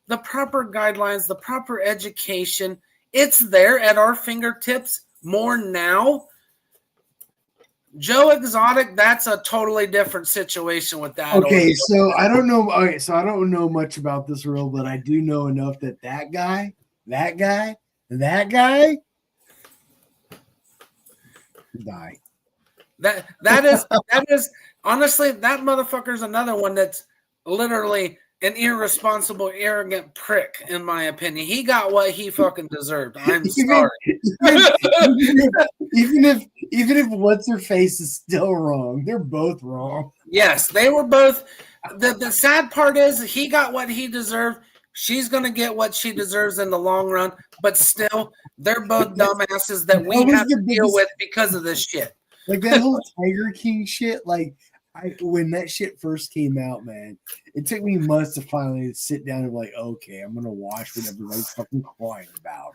the proper guidelines, the proper education, it's there at our fingertips more now. Joe Exotic, that's a totally different situation with that. Okay, so I don't know. Okay, so I don't know much about this world, but I do know enough that guy die. That is honestly, that motherfucker's another one that's literally an irresponsible, arrogant prick, in my opinion. He got what he fucking deserved. I'm sorry. Even if what's her face is still wrong, they're both wrong. Yes, they were both. The sad part is he got what he deserved. She's gonna get what she deserves in the long run, but still, they're both dumbasses that we have to deal with because of this shit. Like that whole Tiger King shit, like when that shit first came out, man, it took me months to finally sit down and be like, okay, I'm gonna watch what everybody's fucking crying about.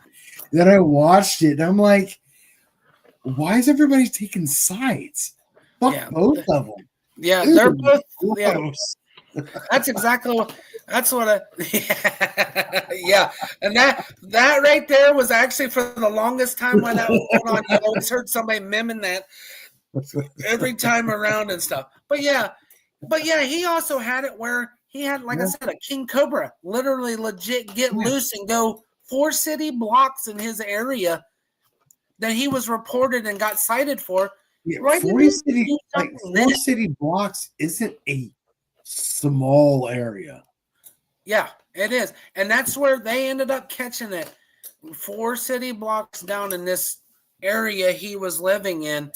And then I watched it and I'm like, why is everybody taking sides? Fuck both of them. Yeah, they're both. Yeah, that's exactly what. That's what yeah, and that right there was actually for the longest time when that was going on. You always heard somebody miming that every time around and stuff. But yeah, he also had it where he had, like I said, a king cobra, literally legit get loose and go 4 city blocks in his area that he was reported and got cited for. Yeah, right, 4 city blocks isn't a small area. Yeah, it is. And that's where they ended up catching it. 4 city blocks down in this area he was living in.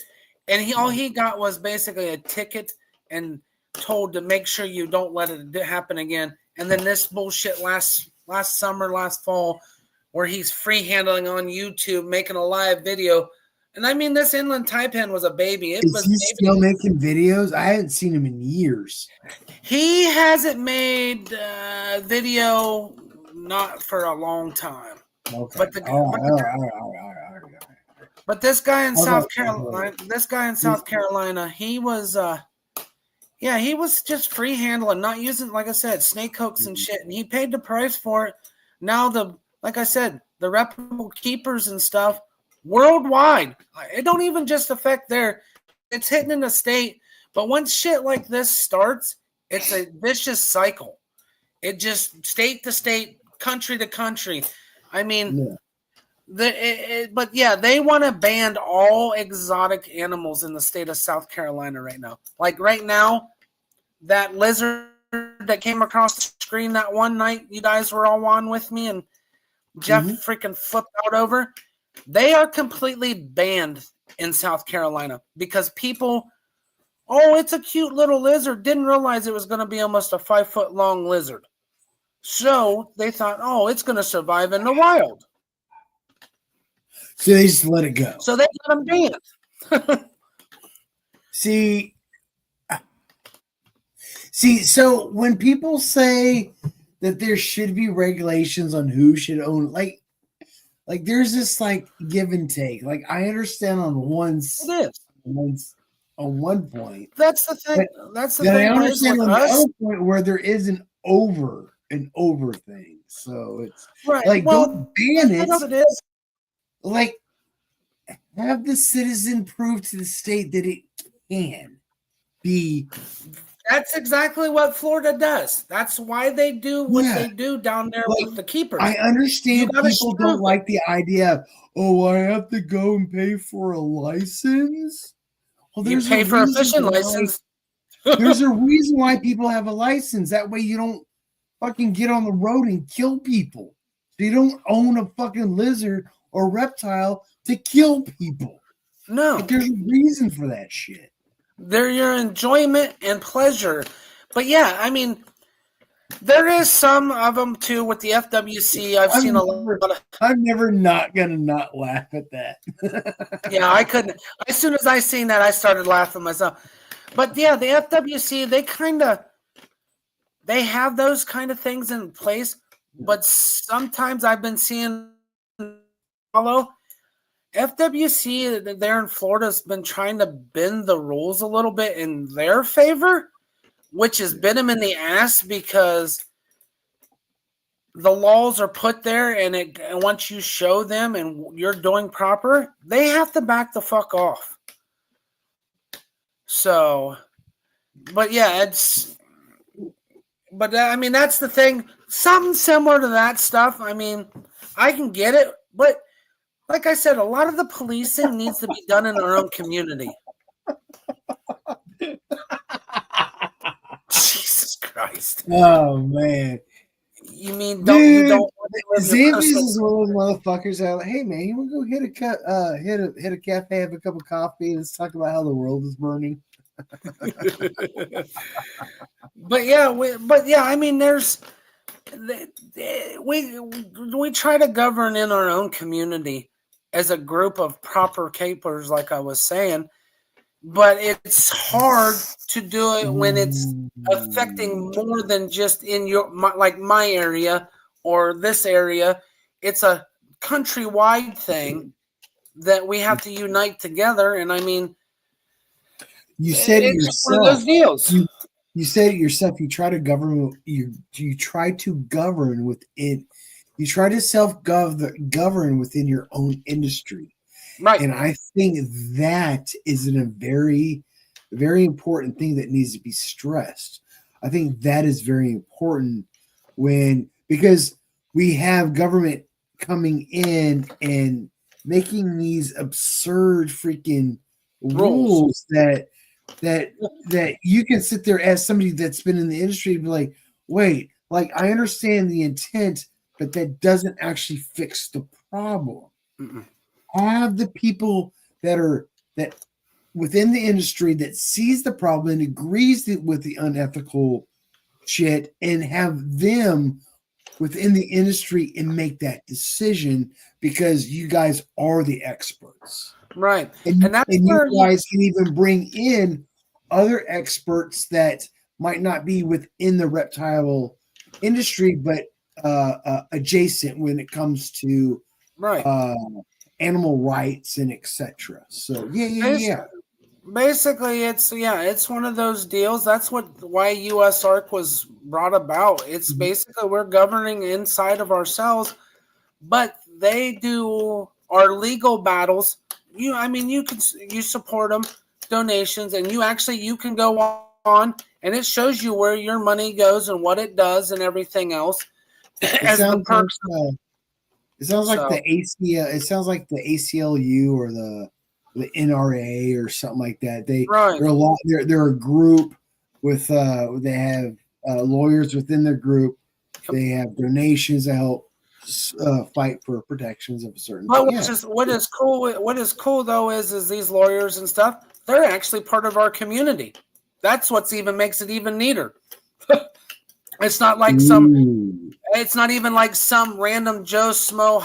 And all he got was basically a ticket and told to make sure you don't let it happen again. And then this bullshit last fall, where he's free handling on YouTube, making a live video. And I mean, this inland taipan was a baby. Is he still making videos? I haven't seen him in years. He hasn't made video not for a long time. Okay. But this guy in South Carolina, he was he was just free handling, not using, like I said, snake hooks and shit, and he paid the price for it. Now like I said, the reputable keepers and stuff worldwide, it don't even just affect there. It's hitting in the state, but once shit like this starts, it's a vicious cycle. It just state to state, country to country. I mean, they want to ban all exotic animals in the state of South Carolina right now. Like right now, that lizard that came across the screen that one night you guys were all on with me and Jeff freaking flipped out over. They are completely banned in South Carolina because people, it's a cute little lizard, didn't realize it was going to be almost a 5-foot long lizard. So they thought, it's going to survive in the wild. So they just let it go. So they got them banned. See, so when people say that there should be regulations on who should own, like there's this like give and take. Like I understand on on one point. That's the thing. But That's the then I thing. Guys, understand with on the us, other point where there is an over thing. So it's right? like, Well, don't ban it. that's what it is. Like, have the citizen prove to the state that it can be. That's exactly what Florida does. That's why they do what they do down there Like, with the keepers. I understand You gotta people prove don't it. like the idea of, oh, I have to go and pay for a license. Well, You there's pay a for a reason fishing why. license. There's a reason why people have a license. That way you don't fucking get on the road and kill people. So you don't own a fucking lizard or reptile to kill people. No, Like, there's a reason for that shit. they're your enjoyment and pleasure. But yeah, I mean, there is some of them too with the FWC. I've seen a lot of. I'm never not gonna not laugh at that. Yeah, I couldn't. As soon as I seen that, I started laughing myself. But yeah, the FWC, they have those kind of things in place. But sometimes I've been seeing follow FWC there in Florida has been trying to bend the rules a little bit in their favor, which has bit them in the ass because the laws are put there, and once you show them and you're doing proper, they have to back the fuck off. So, but yeah, I mean, that's the thing. Something similar to that stuff. I mean, I can get it, but like I said, a lot of the policing needs to be done in our own community. Jesus Christ. Oh man. You mean you don't want to live your Zambies personal... is one of those motherfuckers that are like, hey man, you wanna go hit a cafe, have a cup of coffee, and let's talk about how the world is burning. But yeah, I mean, we try to govern in our own community as a group of proper capers, like I was saying, but it's hard to do it when it's affecting more than just in my area or this area. It's a countrywide thing that we have to unite together, and I mean, you said it it's one of yourself. those deals. You said it yourself. You try to govern. You try to govern within. You try to self-govern within your own industry, Right? and I think that is a very, very important thing that needs to be stressed. I think that is very important because we have government coming in and making these absurd freaking rules that you can sit there as somebody that's been in the industry and be like, wait, like I understand the intent, but that doesn't actually fix the problem. Mm-mm. Have the people that within the industry that sees the problem and agrees with the unethical shit, and have them within the industry and make that decision, because you guys are the experts. Right. And that's you guys can even bring in other experts that might not be within the reptile industry, but adjacent when it comes to animal rights and etc. So yeah. Basically, it's one of those deals. That's why usark was brought about. It's basically we're governing inside of ourselves, but they do our legal battles. You support them, donations, and you can go on, and it shows you where your money goes and what it does and everything else. It sounds like the ACL. It sounds like the ACLU or the NRA or something like that. They're a group with they have lawyers within their group. They have donations to help fight for protections of a certain. But what is cool though is these lawyers and stuff, they're actually part of our community. That's what's even makes it even neater. It's not like it's not even like some random Joe Smo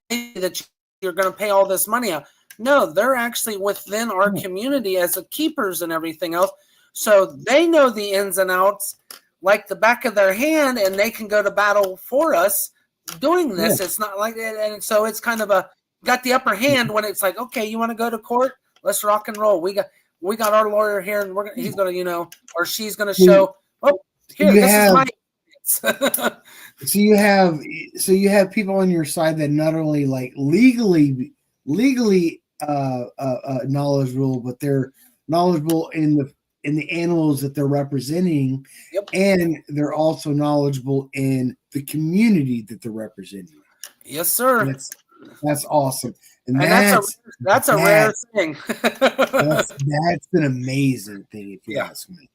that you're going to pay all this money out. No, they're actually within our community as the keepers and everything else. So they know the ins and outs like the back of their hand, and they can go to battle for us doing this. It's not like that. And so it's kind of got the upper hand when it's like, okay, you want to go to court? let's rock and roll. We got our lawyer here, and he's gonna, or she's gonna So show. Oh, here, you this is have my. so you have people on your side that not only like legally knowledgeable, but they're knowledgeable in the animals that they're representing, Yep. and they're also knowledgeable in the community that they're representing. Yes, sir. That's awesome, and that's a rare thing. that's an amazing thing, if you ask me.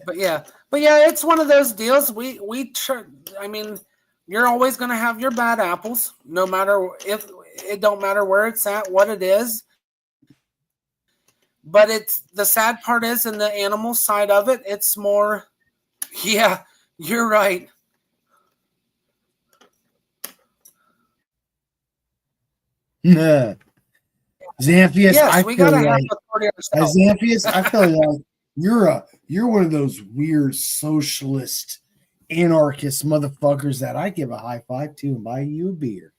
But yeah, it's one of those deals. I mean, you're always going to have your bad apples, no matter if it don't matter where it's at, what it is. But it's the sad part is in the animal side of it, it's more. Yeah, you're right. Nah. Xanthius, Yes, I we feel gotta have like authority ourselves. Xanthius, I feel like you're one of those weird socialist anarchist motherfuckers that I give a high five to and buy you a beer.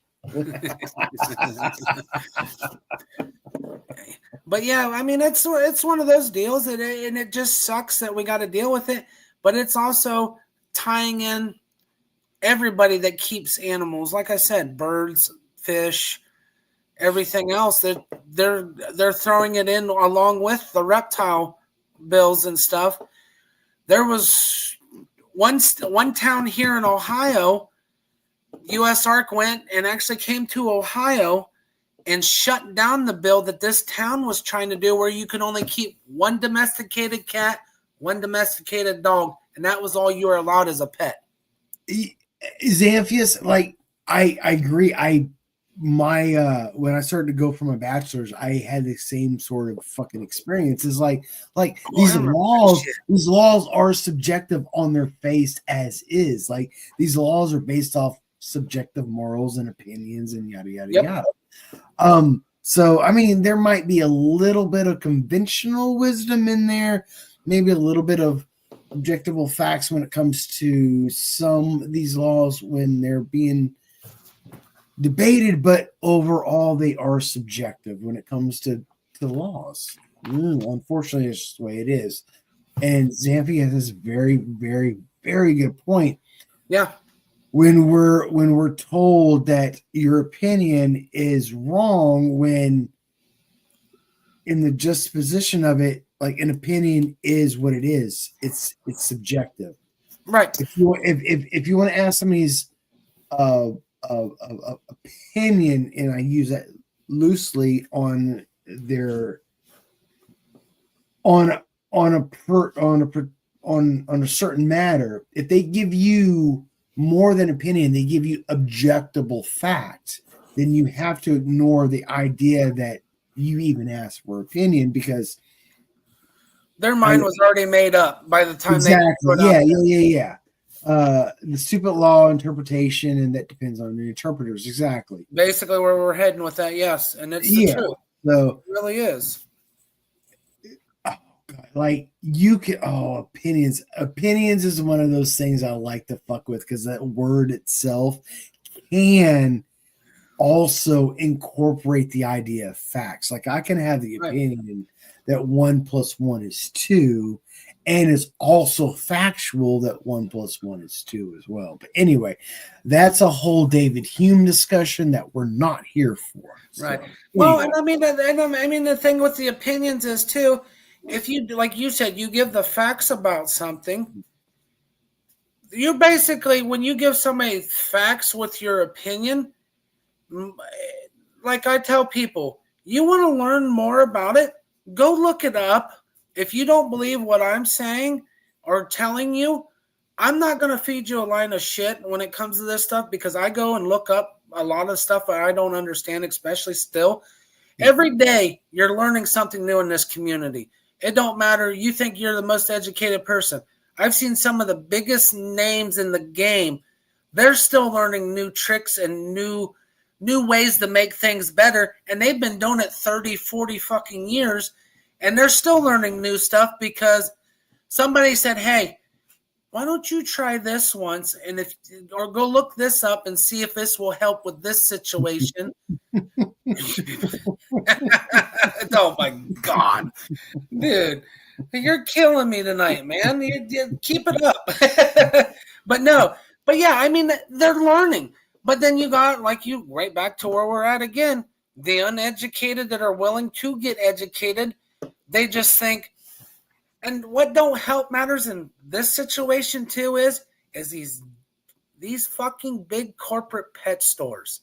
But yeah, I mean it's one of those deals, and it just sucks that we got to deal with it. But it's also tying in everybody that keeps animals, like I said, birds, fish, everything else. That they're throwing it in along with the reptile bills and stuff. There was one town here in Ohio. USARK went and actually came to Ohio and shut down the bill that this town was trying to do, where you can only keep one domesticated cat, one domesticated dog, and that was all you were allowed as a pet. Xanthius, like I agree. When I started to go for my bachelor's, I had the same sort of fucking experiences. Like these laws are subjective on their face as is. Like these laws are based off subjective morals and opinions and yada yada yada. So I mean, there might be a little bit of conventional wisdom in there, maybe a little bit of objectable facts when it comes to some of these laws when they're being debated, but overall they are subjective when it comes to the laws. Unfortunately, it's just the way it is. And Xanthius has a very, very, very good point. Yeah. When we're told that your opinion is wrong, when in the juxtaposition of it, like an opinion is what it is. It's subjective. Right. If you want to ask somebody's opinion, and I use that loosely, on their on a certain matter, if they give you more than opinion, they give you objectable fact, then you have to ignore the idea that you even asked for opinion, because their mind was already made up by the time exactly. Yeah. The stupid law interpretation, and that depends on the interpreters. Exactly. Basically, where we're heading with that, yes, and it's the truth. So it really is. Oh God, like you can. Oh, opinions. Opinions is one of those things I like to fuck with, because that word itself can also incorporate the idea of facts. Like I can have the opinion that 1 + 1 is 2, and it's also factual that 1 + 1 is 2 as well. But anyway, that's a whole David Hume discussion that we're not here for. So, right. Anyway. Well, and I mean, the thing with the opinions is too, if you, like you said, you give the facts about something, you basically, when you give somebody facts with your opinion, like I tell people, you want to learn more about it, go look it up. If you don't believe what I'm saying or telling you, I'm not going to feed you a line of shit when it comes to this stuff, because I go and look up a lot of stuff that I don't understand, especially still. Every day you're learning something new in this community. It don't matter. You think you're the most educated person. I've seen some of the biggest names in the game. They're still learning new tricks and new ways to make things better. And they've been doing it 30, 40 fucking years. And they're still learning new stuff because somebody said, hey, why don't you try this once, or go look this up and see if this will help with this situation. Oh my God, dude, you're killing me tonight, man. You keep it up. But no, but yeah, I mean, they're learning. But then you got, like, you right back to where we're at again. The uneducated that are willing to get educated, they just think. And what don't help matters in this situation too is these fucking big corporate pet stores.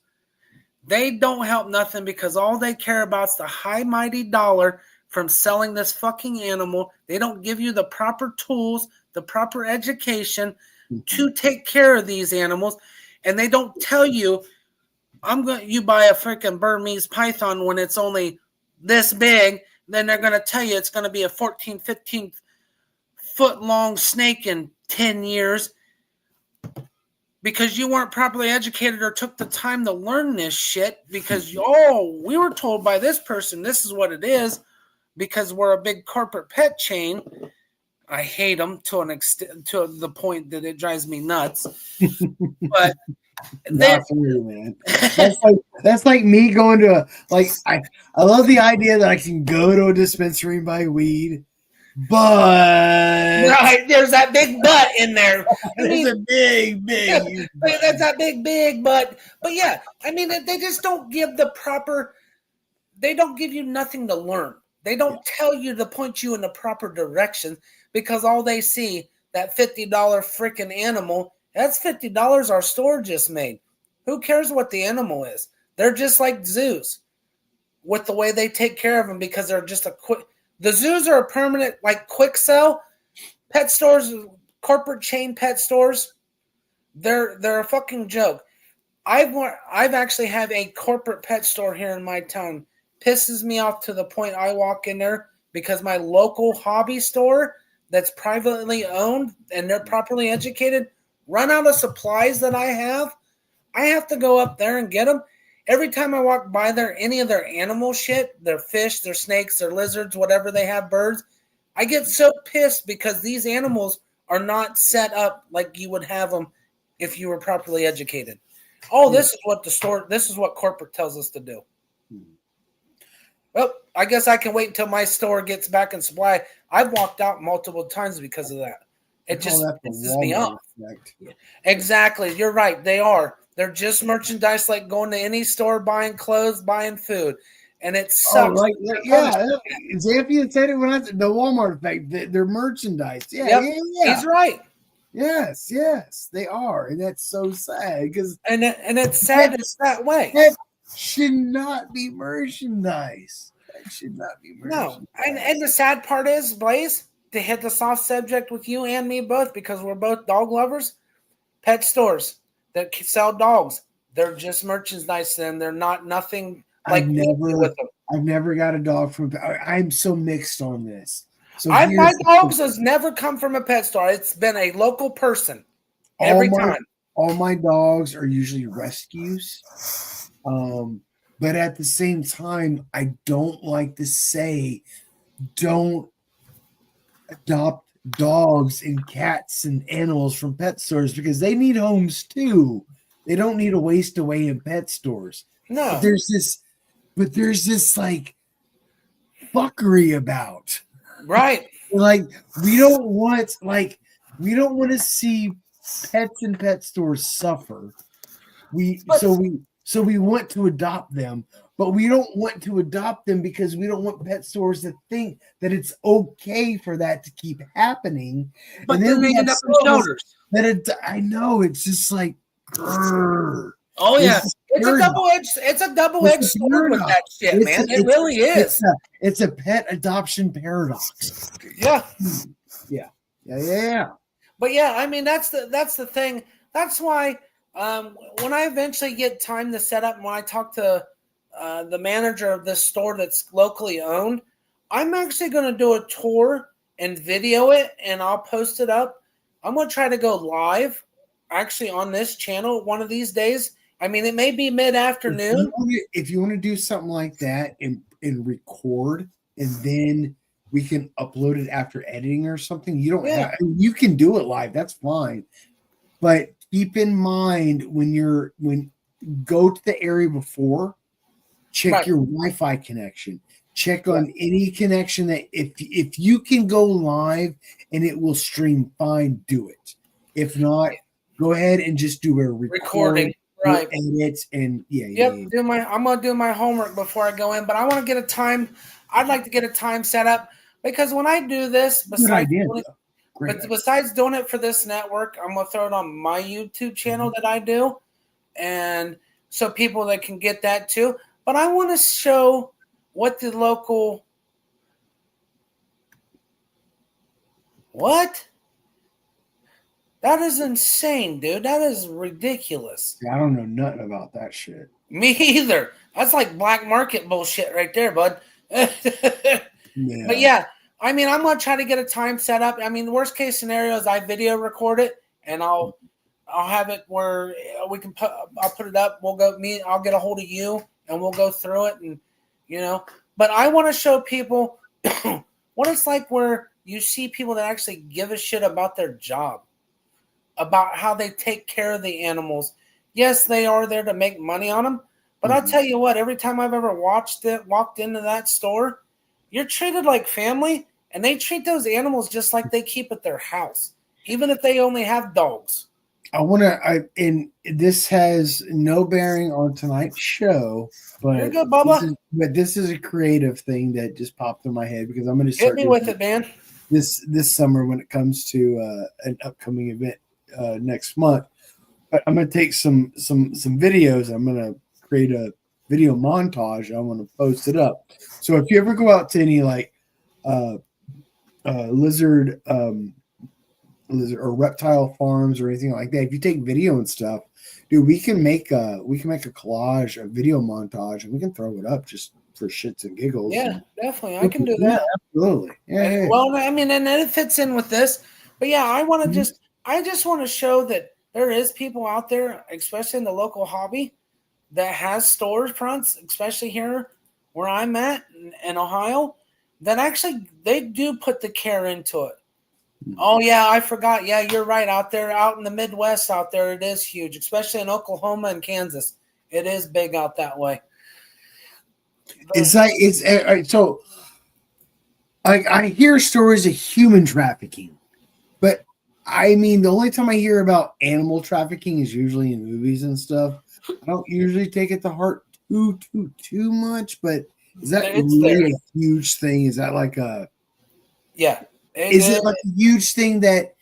They don't help nothing because all they care about is the high mighty dollar from selling this fucking animal. They don't give you the proper tools, the proper education to take care of these animals, and they don't tell you, you buy a freaking Burmese python when it's only this big, then they're going to tell you it's going to be a 14, 15 foot long snake in 10 years because you weren't properly educated or took the time to learn this shit because, we were told by this person this is what it is because we're a big corporate pet chain. I hate them to an extent, to the point that it drives me nuts. But not for you, man. That's like me going to I love the idea that I can go to a dispensary and buy weed, but right, there's that big butt in there. There's a big that's that big butt. But yeah, I mean, they just don't give the proper. They don't give you nothing to learn. They don't tell you to point you in the proper direction because all they see, that $50 freaking animal, that's $50 our store just made. Who cares what the animal is? They're just like zoos with the way they take care of them because they're just the zoos are a permanent, like, quick sell. Pet stores, corporate chain pet stores, they're a fucking joke. I've actually have a corporate pet store here in my town. Pisses me off to the point I walk in there because my local hobby store that's privately owned and they're properly educated run out of supplies that I have to go up there and get them. Every time I walk by there, any of their animal shit, their fish, their snakes, their lizards, whatever they have, birds, I get so pissed because these animals are not set up like you would have them if you were properly educated. This is what corporate tells us to do. Well, I guess I can wait until my store gets back in supply. I've walked out multiple times because of that. It just pisses me off. Exactly. You're right. They are. They're just merchandise like going to any store, buying clothes, buying food. And it sucks. Zampian said it when I said the Walmart effect. They're merchandise. Yeah. He's right. Yes, they are. And that's so sad because and it's sad it's that way. That should not be merchandise. That should not be merchandise. No. And the sad part is, Blaze, to hit the soft subject with you and me both, because we're both dog lovers, pet stores that sell dogs, they're just merchandise and they're nothing like with them. I've never got a dog from. I'm so mixed on this. So my dogs has never come from a pet store. It's been a local person every time. All my dogs are usually rescues. But at the same time, I don't like to say don't adopt dogs and cats and animals from pet stores because they need homes too. They don't need to waste away in pet stores. No. But there's this like fuckery about. Right. Like we don't want to see pets in pet stores suffer. So we want to adopt them, but we don't want to adopt them because we don't want pet stores to think that it's okay for that to keep happening. But and then they end up in shelters. I know, it's just like, grrr. Oh yeah, it's a double-edged sword with that shit, man. It really is. It's a pet adoption paradox. Yeah. But yeah, I mean that's the thing. That's why when I eventually get time to set up, and when I talk to the manager of this store that's locally owned, I'm actually going to do a tour and video it, and I'll post it up. I'm going to try to go live, actually, on this channel one of these days. I mean, it may be mid-afternoon. If you want to do something like that and record, and then we can upload it after editing or something, you can do it live. That's fine. But keep in mind when go to the area before check Right. your Wi-Fi connection. Check on any connection that if you can go live and it will stream fine, do it. If not, go ahead and just do a Recording. record, Right. edits, and Yep. I'm gonna do my homework before I go in, but I want to get a time. I'd like to get a time set up because when I do this, Good idea. Great. besides doing it for this network, I'm gonna throw it on my YouTube channel that I do, and so people that can get that too. But I want to show what the local what. That is insane, dude. That is ridiculous. I don't know nothing about that shit. Me either. That's like black market bullshit right there, bud. But yeah, I mean, I'm gonna try to get a time set up. I mean, the worst case scenario is I video record it and I'll have it where we can I'll put it up. I'll get a hold of you and we'll go through it and But I want to show people what it's like where you see people that actually give a shit about their job, about how they take care of the animals. Yes, they are there to make money on them, but I'll tell you what, every time I've ever walked into that store, you're treated like family, and they treat those animals just like they keep at their house, even if they only have dogs. And this has no bearing on tonight's show, but You're good, Bubba. This is a creative thing that just popped in my head because I'm going to start hit me with it, man. This summer when it comes to an upcoming event next month. But I'm going to take some videos. I'm going to create a video montage. I want to post it up. So if you ever go out to any like lizard or reptile farms or anything like that, if you take video and stuff, dude, we can make a collage, a video montage, and we can throw it up just for shits and giggles. Yeah, definitely, I can do that. Absolutely. Yeah. Well, I mean, and then it fits in with this, but yeah, I just want to show that there is people out there, especially in the local hobby, that has storage fronts, especially here where I'm at in Ohio, that actually they do put the care into it. Oh yeah, I forgot. Yeah, you're right. Out in the Midwest, out there, it is huge, especially in Oklahoma and Kansas. It is big out that way. So. I hear stories of human trafficking, but I mean, the only time I hear about animal trafficking is usually in movies and stuff. I don't usually take it to heart too much, but is that really a huge thing? Is that like a Is it like a huge thing that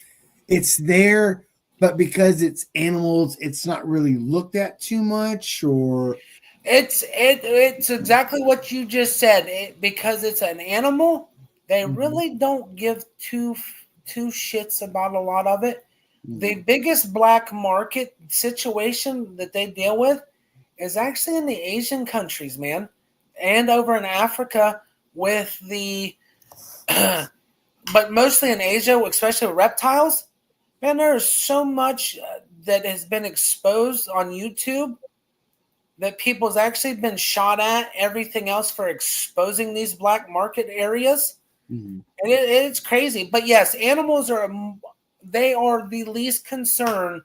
it's there, but because it's animals, it's not really looked at too much, or it's exactly what you just said. Because it's an animal, they really don't give two shits about a lot of it. The biggest black market situation that they deal with is actually in the Asian countries, man, and over in Africa with the, but mostly in Asia, especially with reptiles. Man, there is so much that has been exposed on YouTube that people's actually been shot at, everything else for exposing these black market areas. And it's crazy. But yes, animals are the least concern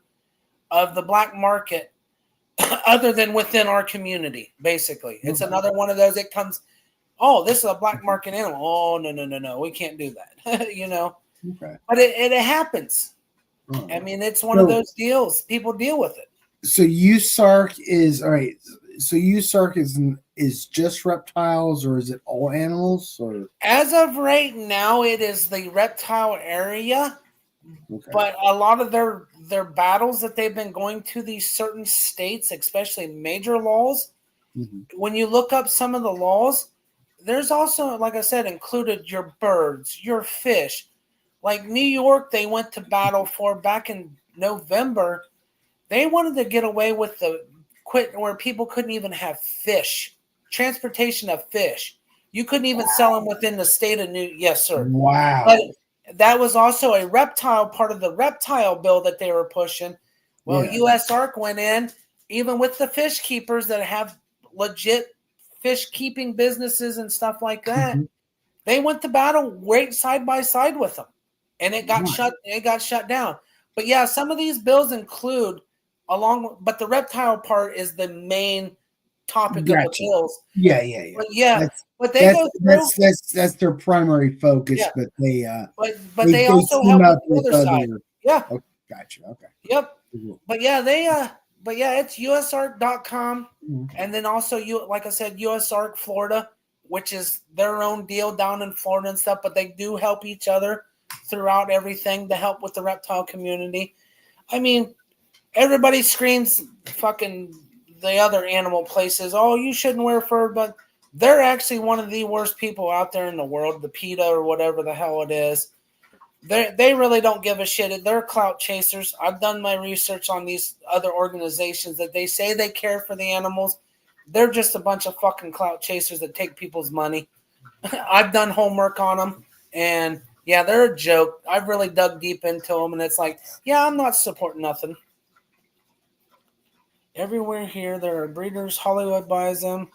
of the black market other than within our community, basically. It's another one of those that comes, oh, this is a black market animal. Oh, no, we can't do that, Okay. But it happens. I mean, it's one of those deals. People deal with it. So usark is all right. So usark is just reptiles, or is it all animals? Or as of right now, it is the reptile area. Okay. But a lot of their battles that they've been going to these certain states, especially major laws, when you look up some of the laws, there's also, like I said, included your birds, your fish. Like New York, they went to battle for back in November. They wanted to get away with where people couldn't even have fish, transportation of fish. You couldn't even sell them within the state of Yes, sir. Wow. But that was also a reptile part of the reptile bill that they were pushing. Well, usark went in, even with the fish keepers that have legit fish keeping businesses and stuff like that. They went to battle right side by side with them, and it got shut down. But yeah, some of these bills include but the reptile part is the main topic of the Gotcha. bills. Yeah, yeah, yeah. But yeah, That's but they go through. that's their primary focus, Yeah, but they but they they also team help with up the with other side. other. Yeah. Okay, gotcha. Okay. Yep. Cool. But yeah, it's usark.com. And then also like I said, USARK Florida, which is their own deal down in Florida and stuff, but they do help each other throughout everything to help with the reptile community. I mean, everybody screams fucking the other animal places, oh, you shouldn't wear fur, but they're actually one of the worst people out there in the world, the PETA or whatever the hell it is. They really don't give a shit. They're clout chasers. I've done my research on these other organizations that they say they care for the animals. They're just a bunch of fucking clout chasers that take people's money. I've done homework on them, and yeah, they're a joke. I've really dug deep into them, and it's like, yeah, I'm not supporting nothing. Everywhere here, there are breeders. Hollywood buys them.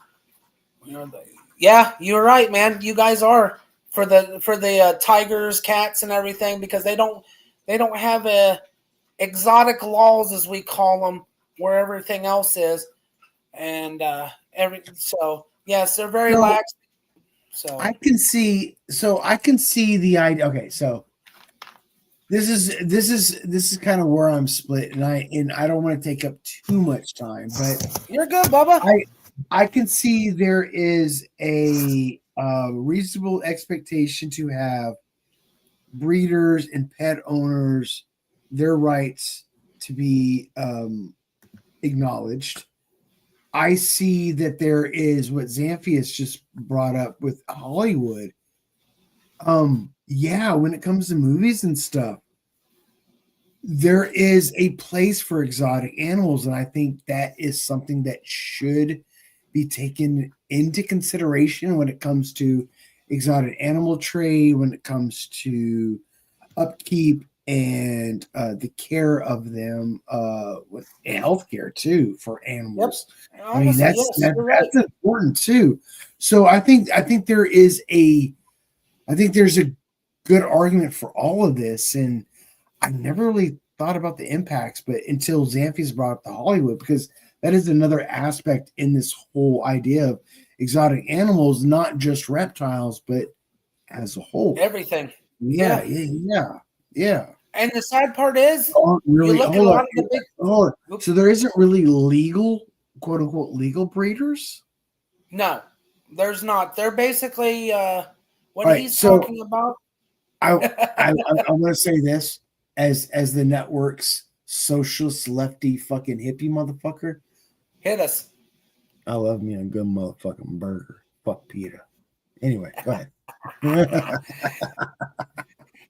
Yeah, you're right, man. You guys are for the tigers, cats, and everything because they don't have exotic laws as we call them where everything else is, and so yes, they're very lax. So I can see the idea. Okay, so this is kind of where I'm split, and I don't want to take up too much time, but you're good, Bubba. I can see there is a reasonable expectation to have breeders and pet owners their rights to be acknowledged. I see that there is what Xanthius just brought up with Hollywood. Yeah, when it comes to movies and stuff, there is a place for exotic animals, and I think that is something that should be taken into consideration when it comes to exotic animal trade, when it comes to upkeep and the care of them, with healthcare too for animals. Yep. I mean, Honestly, yes, you're right. that's important too. So I think there's a good argument for all of this, and I never really thought about the impacts, but until Xanthius brought up the Hollywood, because that is another aspect in this whole idea of exotic animals, not just reptiles, but as a whole. Everything. Yeah. And the sad part is, Really, you look at a lot of the big. So there isn't really legal, quote unquote, legal breeders. No, there's not. They're basically what Right, he's so talking about. I want to say this as the network's socialist lefty fucking hippie motherfucker. Hit us. I love me a good motherfucking burger. Fuck PETA. Anyway, go ahead.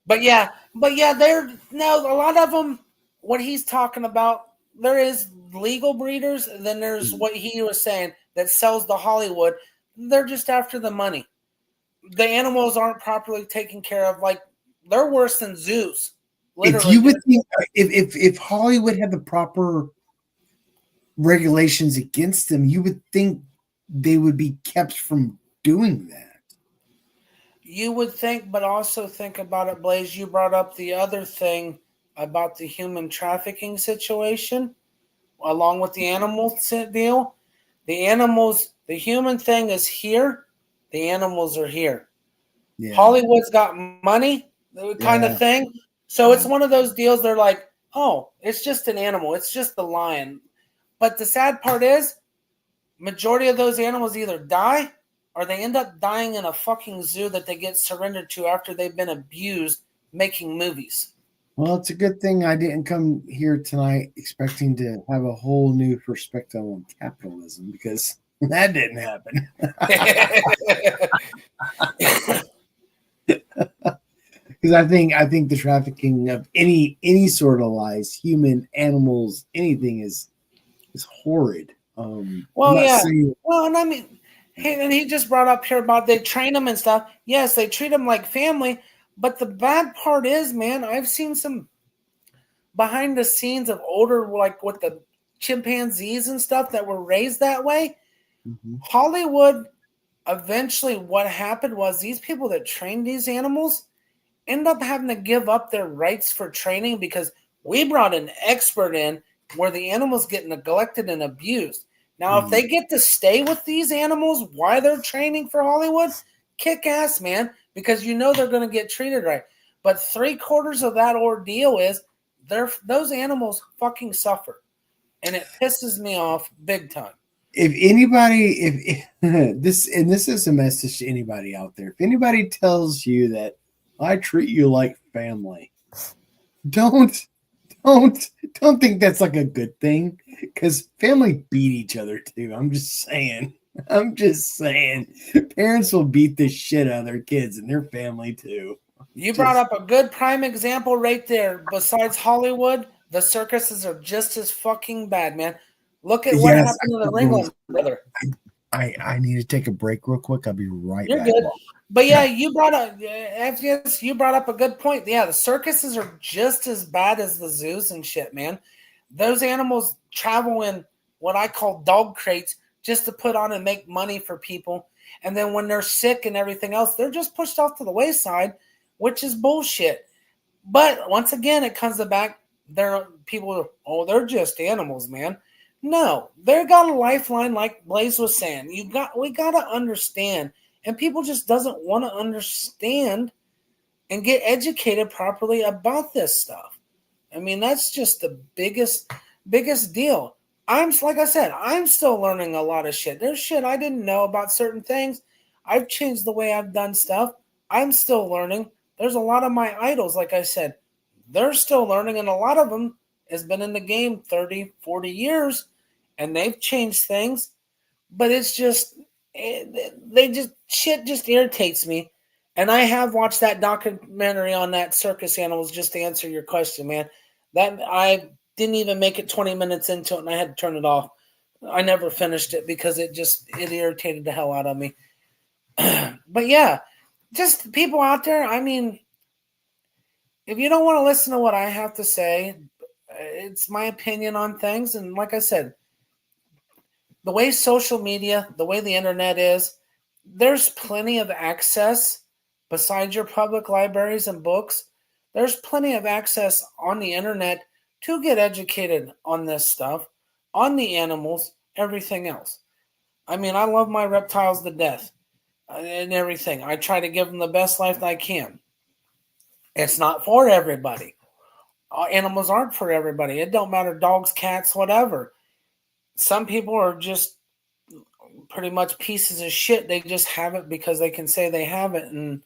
But yeah, they're no, a lot of them. What he's talking about, there is legal breeders. Then there's what he was saying that sells to Hollywood. They're just after the money. The animals aren't properly taken care of. Like they're worse than zoos. Literally. If you would think, if Hollywood had the proper regulations against them, you would think they would be kept from doing that. You would think, but also think about it, Blaze. You brought up the other thing about the human trafficking situation, along with the animal deal. The animals, the human thing is here. The animals are here. Yeah. Hollywood's got money, kind of thing. So it's one of those deals. They're like, oh, it's just an animal. It's just the lion. But the sad part is, majority of those animals either die or they end up dying in a fucking zoo that they get surrendered to after they've been abused making movies. Well, it's a good thing I didn't come here tonight expecting to have a whole new perspective on capitalism, because that didn't happen. Because I think the trafficking of any sort of lives, human, animals, anything is horrid. Well, yeah. Well, and I mean, and he just brought up here about they train them and stuff. Yes, they treat them like family. But the bad part is, man, I've seen some behind the scenes of older, like with the chimpanzees and stuff that were raised that way. Mm-hmm. Hollywood, eventually what happened was these people that trained these animals end up having to give up their rights for training because we brought an expert in where the animals get neglected and abused. Now, if they get to stay with these animals while they're training for Hollywood, kick ass, man, because you know they're going to get treated right. But 3/4 of that ordeal is those animals fucking suffer, and it pisses me off big time. If anybody, if this is a message to anybody out there, if anybody tells you that I treat you like family, don't don't think that's like a good thing, because family beat each other too. I'm just saying. Parents will beat the shit out of their kids and their family too. You brought up a good prime example right there. Besides Hollywood, the circuses are just as fucking bad, man. Look at what happened to the Ringling brother. I need to take a break real quick. I'll be right You're back. good. But yeah, you brought up you brought up a good point. Yeah, the circuses are just as bad as the zoos and shit, man. Those animals travel in what I call dog crates just to put on and make money for people. And then when they're sick and everything else, they're just pushed off to the wayside, which is bullshit. But once again, it comes back. They're they're just animals, man. No, they got a lifeline, like Blaze was saying. We gotta understand. And people just doesn't want to understand and get educated properly about this stuff. I mean, that's just the biggest deal. Like I said, I'm still learning a lot of shit. There's shit I didn't know about certain things. I've changed the way I've done stuff. I'm still learning. There's a lot of my idols, like I said, they're still learning, and a lot of them has been in the game 30, 40 years, and they've changed things. But it's just shit just irritates me. And I have watched that documentary on that circus animals, just to answer your question, man. That I didn't even make it 20 minutes into it, and I had to turn it off. I never finished it because it irritated the hell out of me. But yeah, just people out there, I mean, if you don't want to listen to what I have to say, it's my opinion on things. And like I said, the way social media, the way the internet is, there's plenty of access besides your public libraries and books. There's plenty of access on the internet to get educated on this stuff, on the animals, everything else. I mean, I love my reptiles to death and everything. I try to give them the best life that I can. It's not for everybody. Animals aren't for everybody. It don't matter, dogs, cats, whatever. Some people are just pretty much pieces of shit. They just have it because they can say they have it, and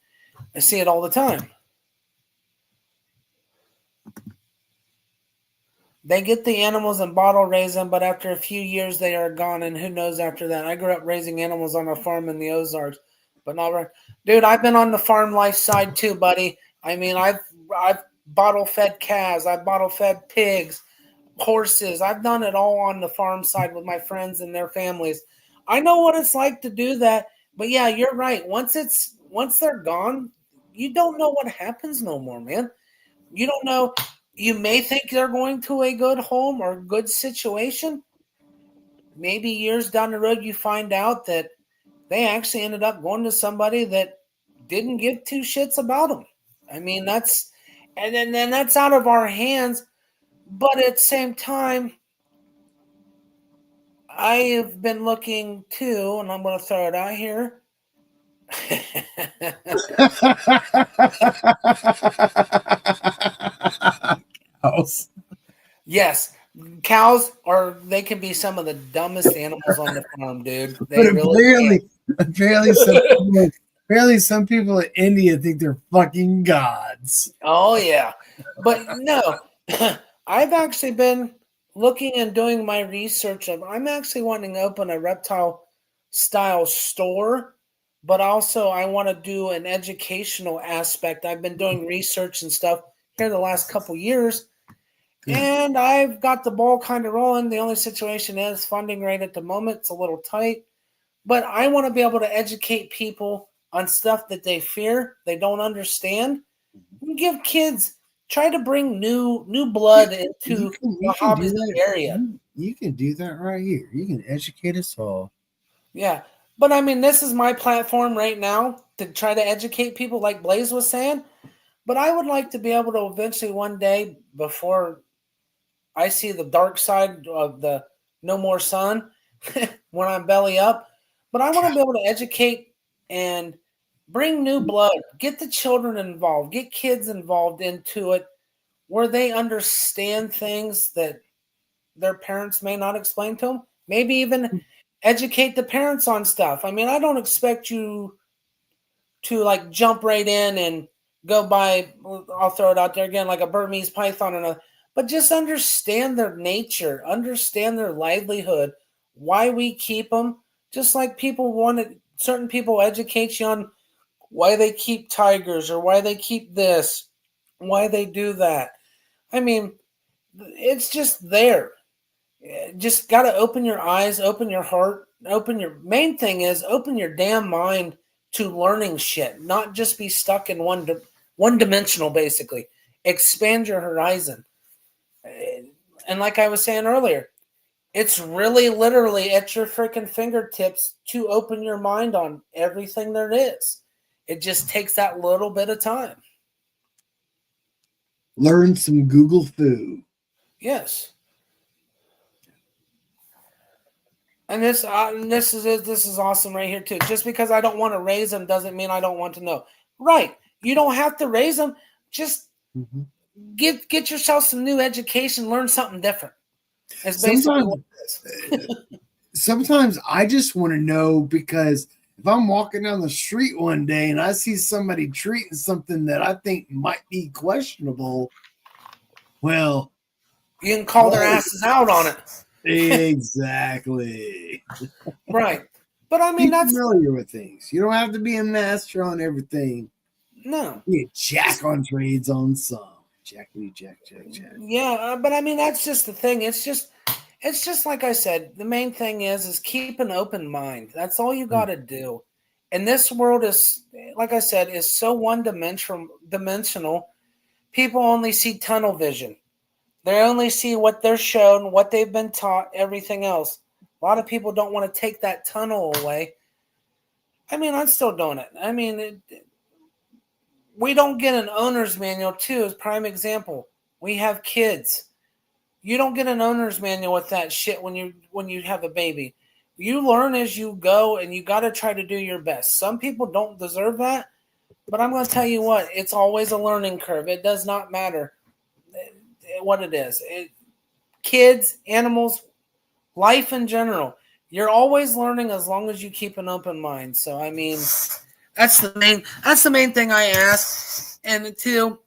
I see it all the time. They get the animals and bottle raise them, but after a few years they are gone, and who knows after that. I grew up raising animals on a farm in the Ozarks, but not right. Dude, I've been on the farm life side too, buddy. I mean, I've bottle fed calves, I've bottle fed pigs, horses. I've done it all on the farm side with my friends and their families. I know what it's like to do that. But yeah, you're right. Once they're gone, you don't know what happens no more, man. You don't know. You may think they're going to a good home or good situation. Maybe years down the road, you find out that they actually ended up going to somebody that didn't give two shits about them. I mean, and then that's out of our hands. But at the same time, I have been looking too, and I'm going to throw it out here. Cows. Yes, cows they can be some of the dumbest animals on the farm, dude. They really apparently some people in India think they're fucking gods. Oh yeah, but no, I've actually been looking and doing my research I'm actually wanting to open a reptile style store, but also I want to do an educational aspect. I've been doing research and stuff here the last couple years, and I've got the ball kind of rolling. The only situation is funding right at the moment. It's a little tight, but I want to be able to educate people on stuff that they fear, they don't understand. Give kids, try to bring new blood into the hobbies area. You can do that right here. You can educate us all. Yeah. But I mean, this is my platform right now to try to educate people, like Blaze was saying. But I would like to be able to eventually one day, before I see the dark side of the no more sun, when I'm belly up, but I want to be able to educate and bring new blood, get the children involved, get kids involved into it where they understand things that their parents may not explain to them. Maybe even educate the parents on stuff. I mean, I don't expect you to like jump right in and go by, I'll throw it out there again, like a Burmese python or a, but just understand their nature, understand their livelihood, why we keep them. Just like people want to, certain people educate you on why they keep tigers or why they keep this, why they do that. I mean, it's just there. Just got to open your eyes, open your heart, open your main thing is open your damn mind to learning shit, not just be stuck in one dimensional basically. Expand your horizon. And like I was saying earlier, it's really literally at your freaking fingertips to open your mind on everything there is. It just takes that little bit of time. Learn some Google foo. Yes. And this is awesome right here too. Just because I don't want to raise them doesn't mean I don't want to know. Right. You don't have to raise them. Just get yourself some new education. Learn something different. It's basically what it is. Sometimes I just want to know because if I'm walking down the street one day and I see somebody treating something that I think might be questionable, well, you can call their asses out on it. Exactly. Right. But I mean, that's familiar with things. You don't have to be a master on everything. No. Be a jack on trades on some. Jack. Yeah, but I mean, that's just the thing. It's just like I said. The main thing is keep an open mind. That's all you got to do. And this world is, like I said, is so one-dimensional. People only see tunnel vision. They only see what they're shown, what they've been taught, everything else. A lot of people don't want to take that tunnel away. I mean, I'm still doing it. I mean, we don't get an owner's manual, too, as prime example. We have kids. You don't get an owner's manual with that shit when you have a baby. You learn as you go, and you got to try to do your best. Some people don't deserve that, but I'm going to tell you what, it's always a learning curve. It does not matter what it is. Kids, animals, life in general. You're always learning as long as you keep an open mind. So I mean, that's the main thing I ask. And to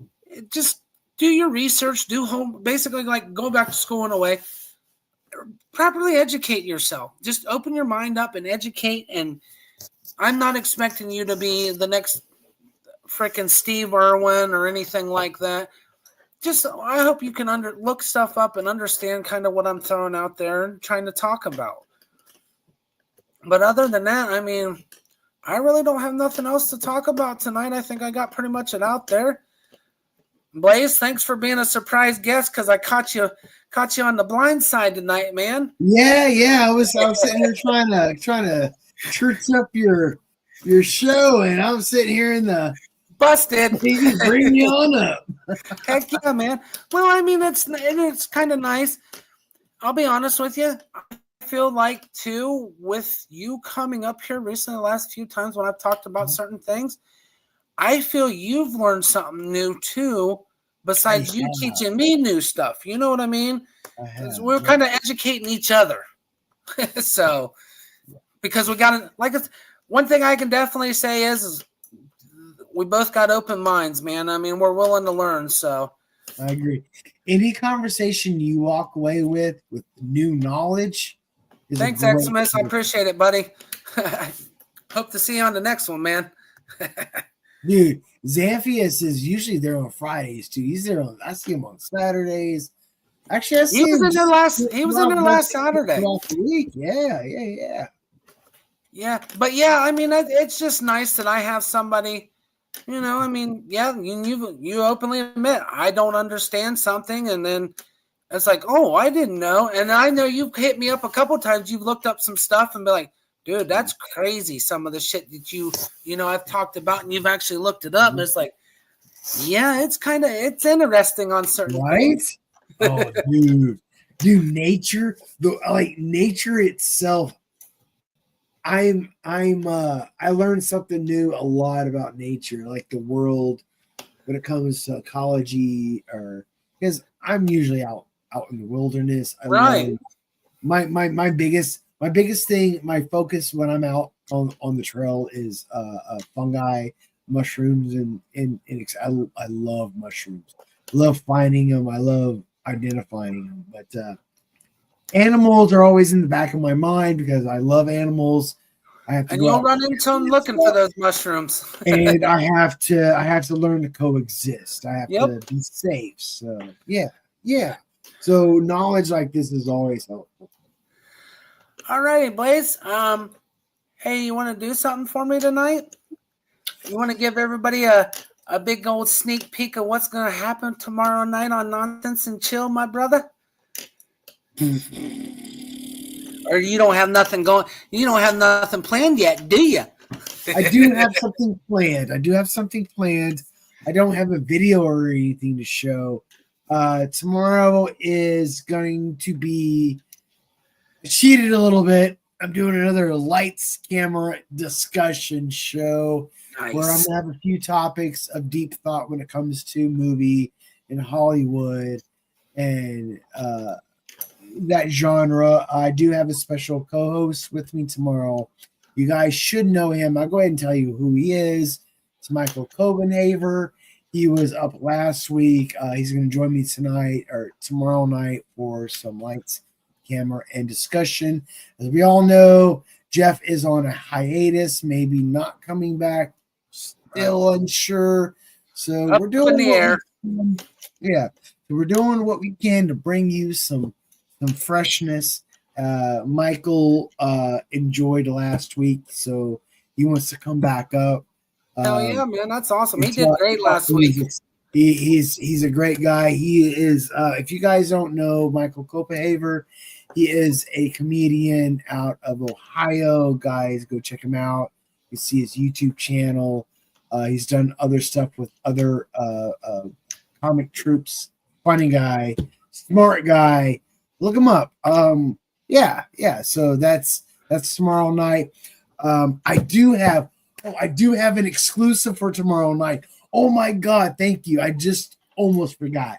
just do your research, do home, basically like go back to school in a way. Properly educate yourself. Just open your mind up and educate. And I'm not expecting you to be the next freaking Steve Irwin or anything like that. Just, I hope you can look stuff up and understand kind of what I'm throwing out there and trying to talk about. But other than that, I mean, I really don't have nothing else to talk about tonight. I think I got pretty much it out there. Blaze, thanks for being a surprise guest because I caught you on the blind side tonight, man. Yeah. I was sitting here trying to church up your show, and I'm sitting here in the busted. Bring me on up. Heck yeah, man. Well, I mean, it's kind of nice. I'll be honest with you. I feel like, too, with you coming up here recently, the last few times when I've talked about certain things, I feel you've learned something new, too, besides you teaching me new stuff. You know what I mean? We're kind of educating each other. So, because we got to, like, one thing I can definitely say is we both got open minds, man. I mean, we're willing to learn, so. I agree. Any conversation you walk away with new knowledge is Thanks, Xmas. I appreciate it, buddy. Hope to see you on the next one, man. Dude, Xanthius is usually there on Fridays, too. He's there I see him on Saturdays. Actually, I see him. He was in there last Saturday. Week. Yeah. Yeah, but yeah, I mean, it's just nice that I have somebody. You know, I mean, yeah, you openly admit I don't understand something, and then it's like, oh, I didn't know, and I know you've hit me up a couple times. You've looked up some stuff and be like, dude, that's crazy. Some of the shit that you know I've talked about, and you've actually looked it up. And it's like, yeah, it's interesting on certain things. Oh, dude, Dude, nature, nature itself. I learned something new a lot about nature, like the world when it comes to ecology, or because I'm usually out in the wilderness. I Right. love my biggest thing, my focus when I'm out on the trail is fungi, mushrooms, I love mushrooms. I love finding them. I love identifying them. But animals are always in the back of my mind because I love animals. I have to And go you'll out run into them looking for those mushrooms. and I have to learn to coexist. I have Yep. to be safe. So yeah. So knowledge like this is always helpful. All right, Blaze. Hey, you want to do something for me tonight? You want to give everybody a big old sneak peek of what's going to happen tomorrow night on Nonsense and Chill, my brother? Or you don't have nothing going? You don't have nothing planned yet, do you? I do have something planned. I don't have a video or anything to show. Tomorrow is going to be cheated a little bit. I'm doing another lights camera discussion show where I'm Nice. gonna have a few topics of deep thought when it comes to movie in Hollywood and that genre. I do have a special co-host with me tomorrow. You guys should know him. I'll go ahead and tell you who he is. It's Michael Copenhaver. He was up last week. He's going to join me tonight or tomorrow night for some lights, camera, and discussion. As we all know, Jeff is on a hiatus, maybe not coming back. Still unsure. So Up we're in doing the what air. yeah. So we're doing what we can to bring you some freshness. Michael enjoyed last week, so he wants to come back up. Hell yeah, man. That's awesome. He It's, did great last week. he's a great guy. He is. If you guys don't know Michael Copenhaver, he is a comedian out of Ohio. Guys, go check him out. You see his YouTube channel. He's done other stuff with other comic troops. Funny guy, smart guy. Look him up. Yeah. So that's tomorrow night. I do have an exclusive for tomorrow night. Oh my god, thank you. I just almost forgot.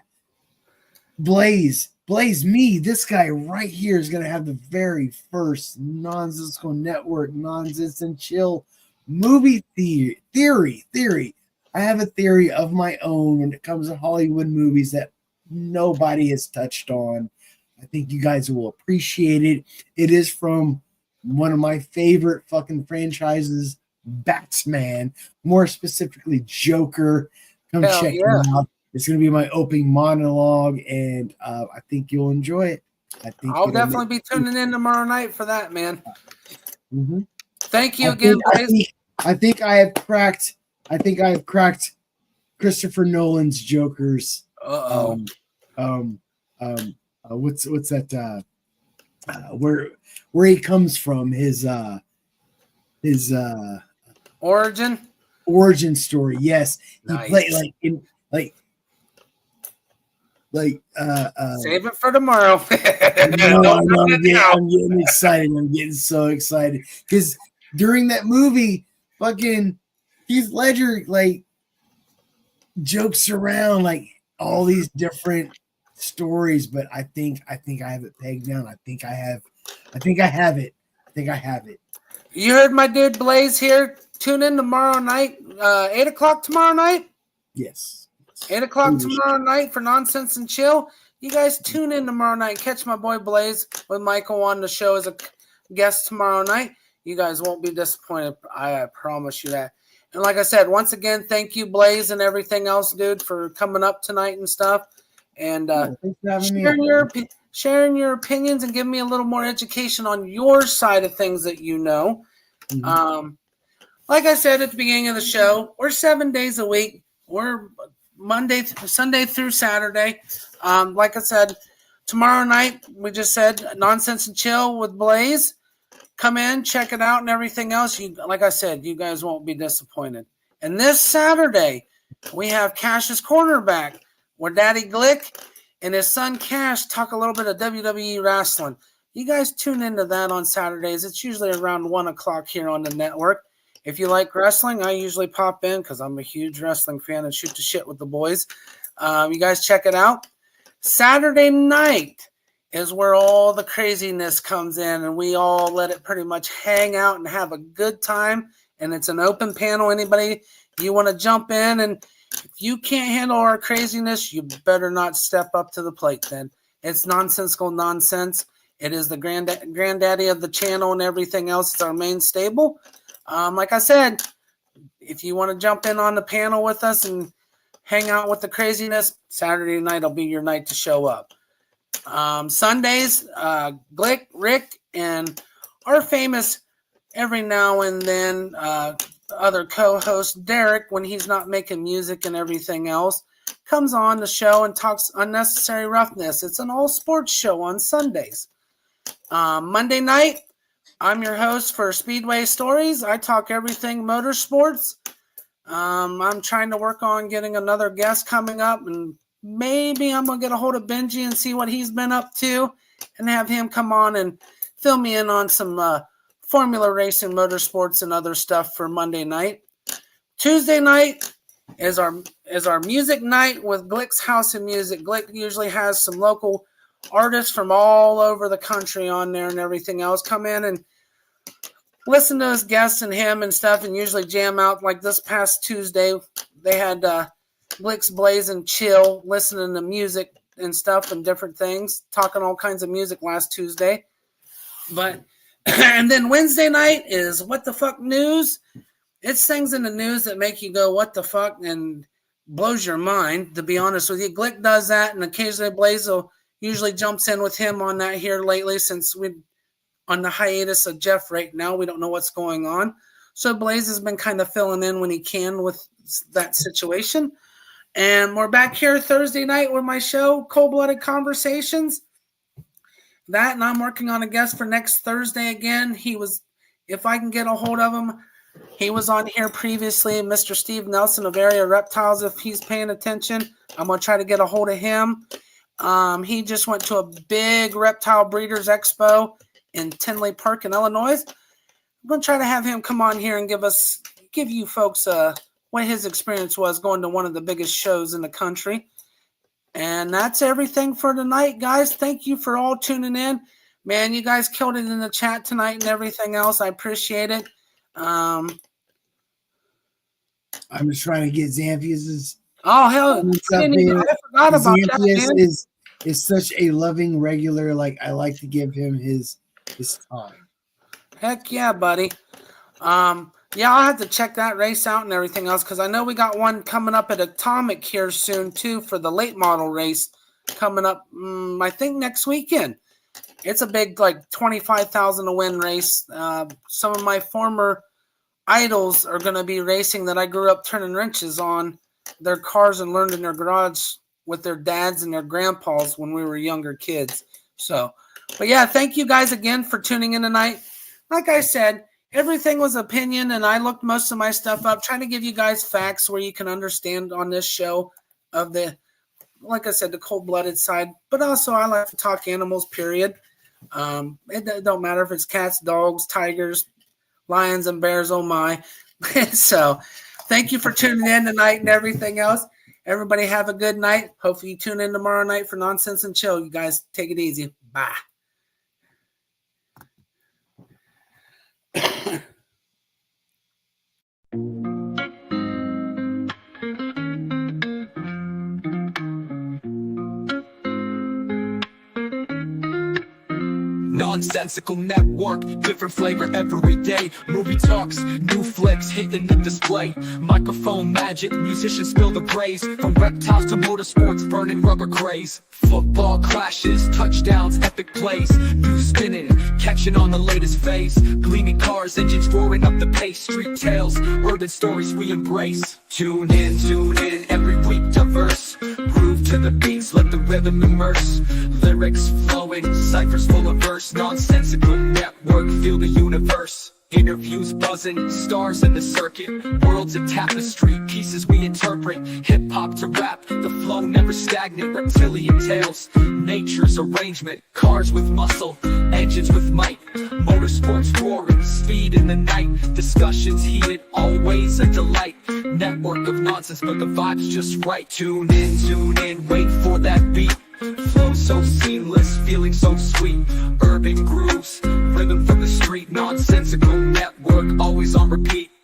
Blaze me. This guy right here is gonna have the very first Nonsensical Network Nonsense and Chill movie theory. I have a theory of my own when it comes to Hollywood movies that nobody has touched on. I think you guys will appreciate it. It is from one of my favorite fucking franchises, Batman, more specifically Joker. Come Hell check yeah. it out. It's going to be my opening monologue, and I think you'll enjoy it. I think I'll definitely be tuning in tomorrow night for that, man. Mm-hmm. Thank you again, Blaze. I think I have cracked. I think I have cracked Christopher Nolan's Jokers. What's that? Where he comes from? His origin story. Yes, he nice. played save it for tomorrow. I'm getting excited. I'm getting so excited because during that movie, fucking Heath Ledger jokes around all these different stories, but I think I have it pegged down. I think I have it. You heard my dude Blaze here. Tune in tomorrow night, 8 o'clock tomorrow night. Yes. 8 o'clock tomorrow night for Nonsense and Chill. You guys tune in tomorrow night and catch my boy Blaze with Michael on the show as a guest tomorrow night. You guys won't be disappointed. I promise you that. And like I said, once again, thank you, Blaze, and everything else, dude, for coming up tonight and stuff. And sharing your opinions and giving me a little more education on your side of things that you know. Mm-hmm. Like I said at the beginning of the show, we're 7 days a week. We're Sunday through Saturday. Like I said, tomorrow night, we just said Nonsense and Chill with Blaze. Come in, check it out, and everything else. Like I said, you guys won't be disappointed. And this Saturday, we have Cash's Cornerback, where Daddy Glick and his son Cash talk a little bit of WWE wrestling. You guys tune into that on Saturdays. It's usually around 1 o'clock here on the network. If you like wrestling, I usually pop in because I'm a huge wrestling fan and shoot the shit with the boys. You guys check it out. Saturday night is where all the craziness comes in, and we all let it pretty much hang out and have a good time. And it's an open panel. Anybody you want to jump in, and if you can't handle our craziness, you better not step up to the plate then. It's nonsensical nonsense. It is the granddaddy of the channel and everything else. It's our main stable. Like I said, if you want to jump in on the panel with us and hang out with the craziness, Saturday night will be your night to show up. Sundays, Glick, Rick, and our famous every now and then other co-host Derek, when he's not making music and everything else, comes on the show and talks unnecessary roughness. It's an all sports show on Sundays. Monday night, I'm your host for Speedway Stories. I talk everything motorsports. I'm trying to work on getting another guest coming up, and maybe I'm going to get a hold of Benji and see what he's been up to and have him come on and fill me in on some formula racing, motorsports, and other stuff for Monday night. Tuesday night is our music night with Glick's House of Music. Glick usually has some local artists from all over the country on there and everything else come in and listen to his guests and him and stuff, and usually jam out. Like this past Tuesday, they had Glick's Blaze and Chill listening to music and stuff and different things, talking all kinds of music last Tuesday. But and then Wednesday night is What the Fuck News. It's things in the news that make you go, what the fuck, and blows your mind, to be honest with you. Glick does that, and occasionally Blaze will usually jumps in with him on that here lately, since we're on the hiatus of Jeff right now. We don't know what's going on. So Blaze has been kind of filling in when he can with that situation. And we're back here Thursday night with my show, Cold Blooded Conversations. That, and I'm working on a guest for next Thursday again. He was, if I can get a hold of him, he was on here previously, Mr. Steve Nelson of Area Reptiles. If he's paying attention, I'm going to try to get a hold of him. He just went to a big reptile breeders expo in Tinley Park in Illinois. I'm going to try to have him come on here and give you folks what his experience was going to one of the biggest shows in the country. And that's everything for tonight, guys. Thank you for all tuning in. Man, you guys killed it in the chat tonight and everything else. I appreciate it. I'm just trying to get Xanthius's. Oh, hell. I forgot about Xanthius that, is such a loving regular. Like, I like to give him his time. Heck yeah, buddy. Yeah, I'll have to check that race out and everything else, because I know we got one coming up at Atomic here soon, too, for the late model race coming up, I think, next weekend. It's a big, like, 25,000 to win race. Some of my former idols are going to be racing that I grew up turning wrenches on their cars and learned in their garage with their dads and their grandpas when we were younger kids. So, but yeah, thank you guys again for tuning in tonight. Like I said, everything was opinion, and I looked most of my stuff up, trying to give you guys facts where you can understand on this show of the, like I said, the cold-blooded side. But also, I like to talk animals, period. It don't matter if it's cats, dogs, tigers, lions, and bears, oh my. So, thank you for tuning in tonight and everything else. Everybody have a good night. Hopefully you tune in tomorrow night for Nonsense and Chill. You guys take it easy. Bye. Nonsensical network, different flavor every day. Movie talks, new flicks hitting the display. Microphone magic, musicians spill the praise. From reptiles to motorsports, burning rubber craze. Football clashes, touchdowns, epic plays. News spinning, catching on the latest phase. Gleaming cars, engines roaring up the pace. Street tales, urban stories we embrace. Tune in, every week diverse. Groove to the beats, let the rhythm immerse. Lyrics flowing, ciphers full of verse. Nonsensical network, feel the universe. Interviews buzzing, stars in the circuit, worlds of tapestry, pieces we interpret. Hip-hop to rap, the flow never stagnant. Reptilian tales, nature's arrangement. Cars with muscle, engines with might. Motorsports roaring, speed in the night. Discussions heated, always a delight. Network of nonsense, but the vibe's just right. Tune in, wait for that beat. Flow so seamless, feeling so sweet. Urban grooves, rhythm from the street. Nonsensical network, always on repeat.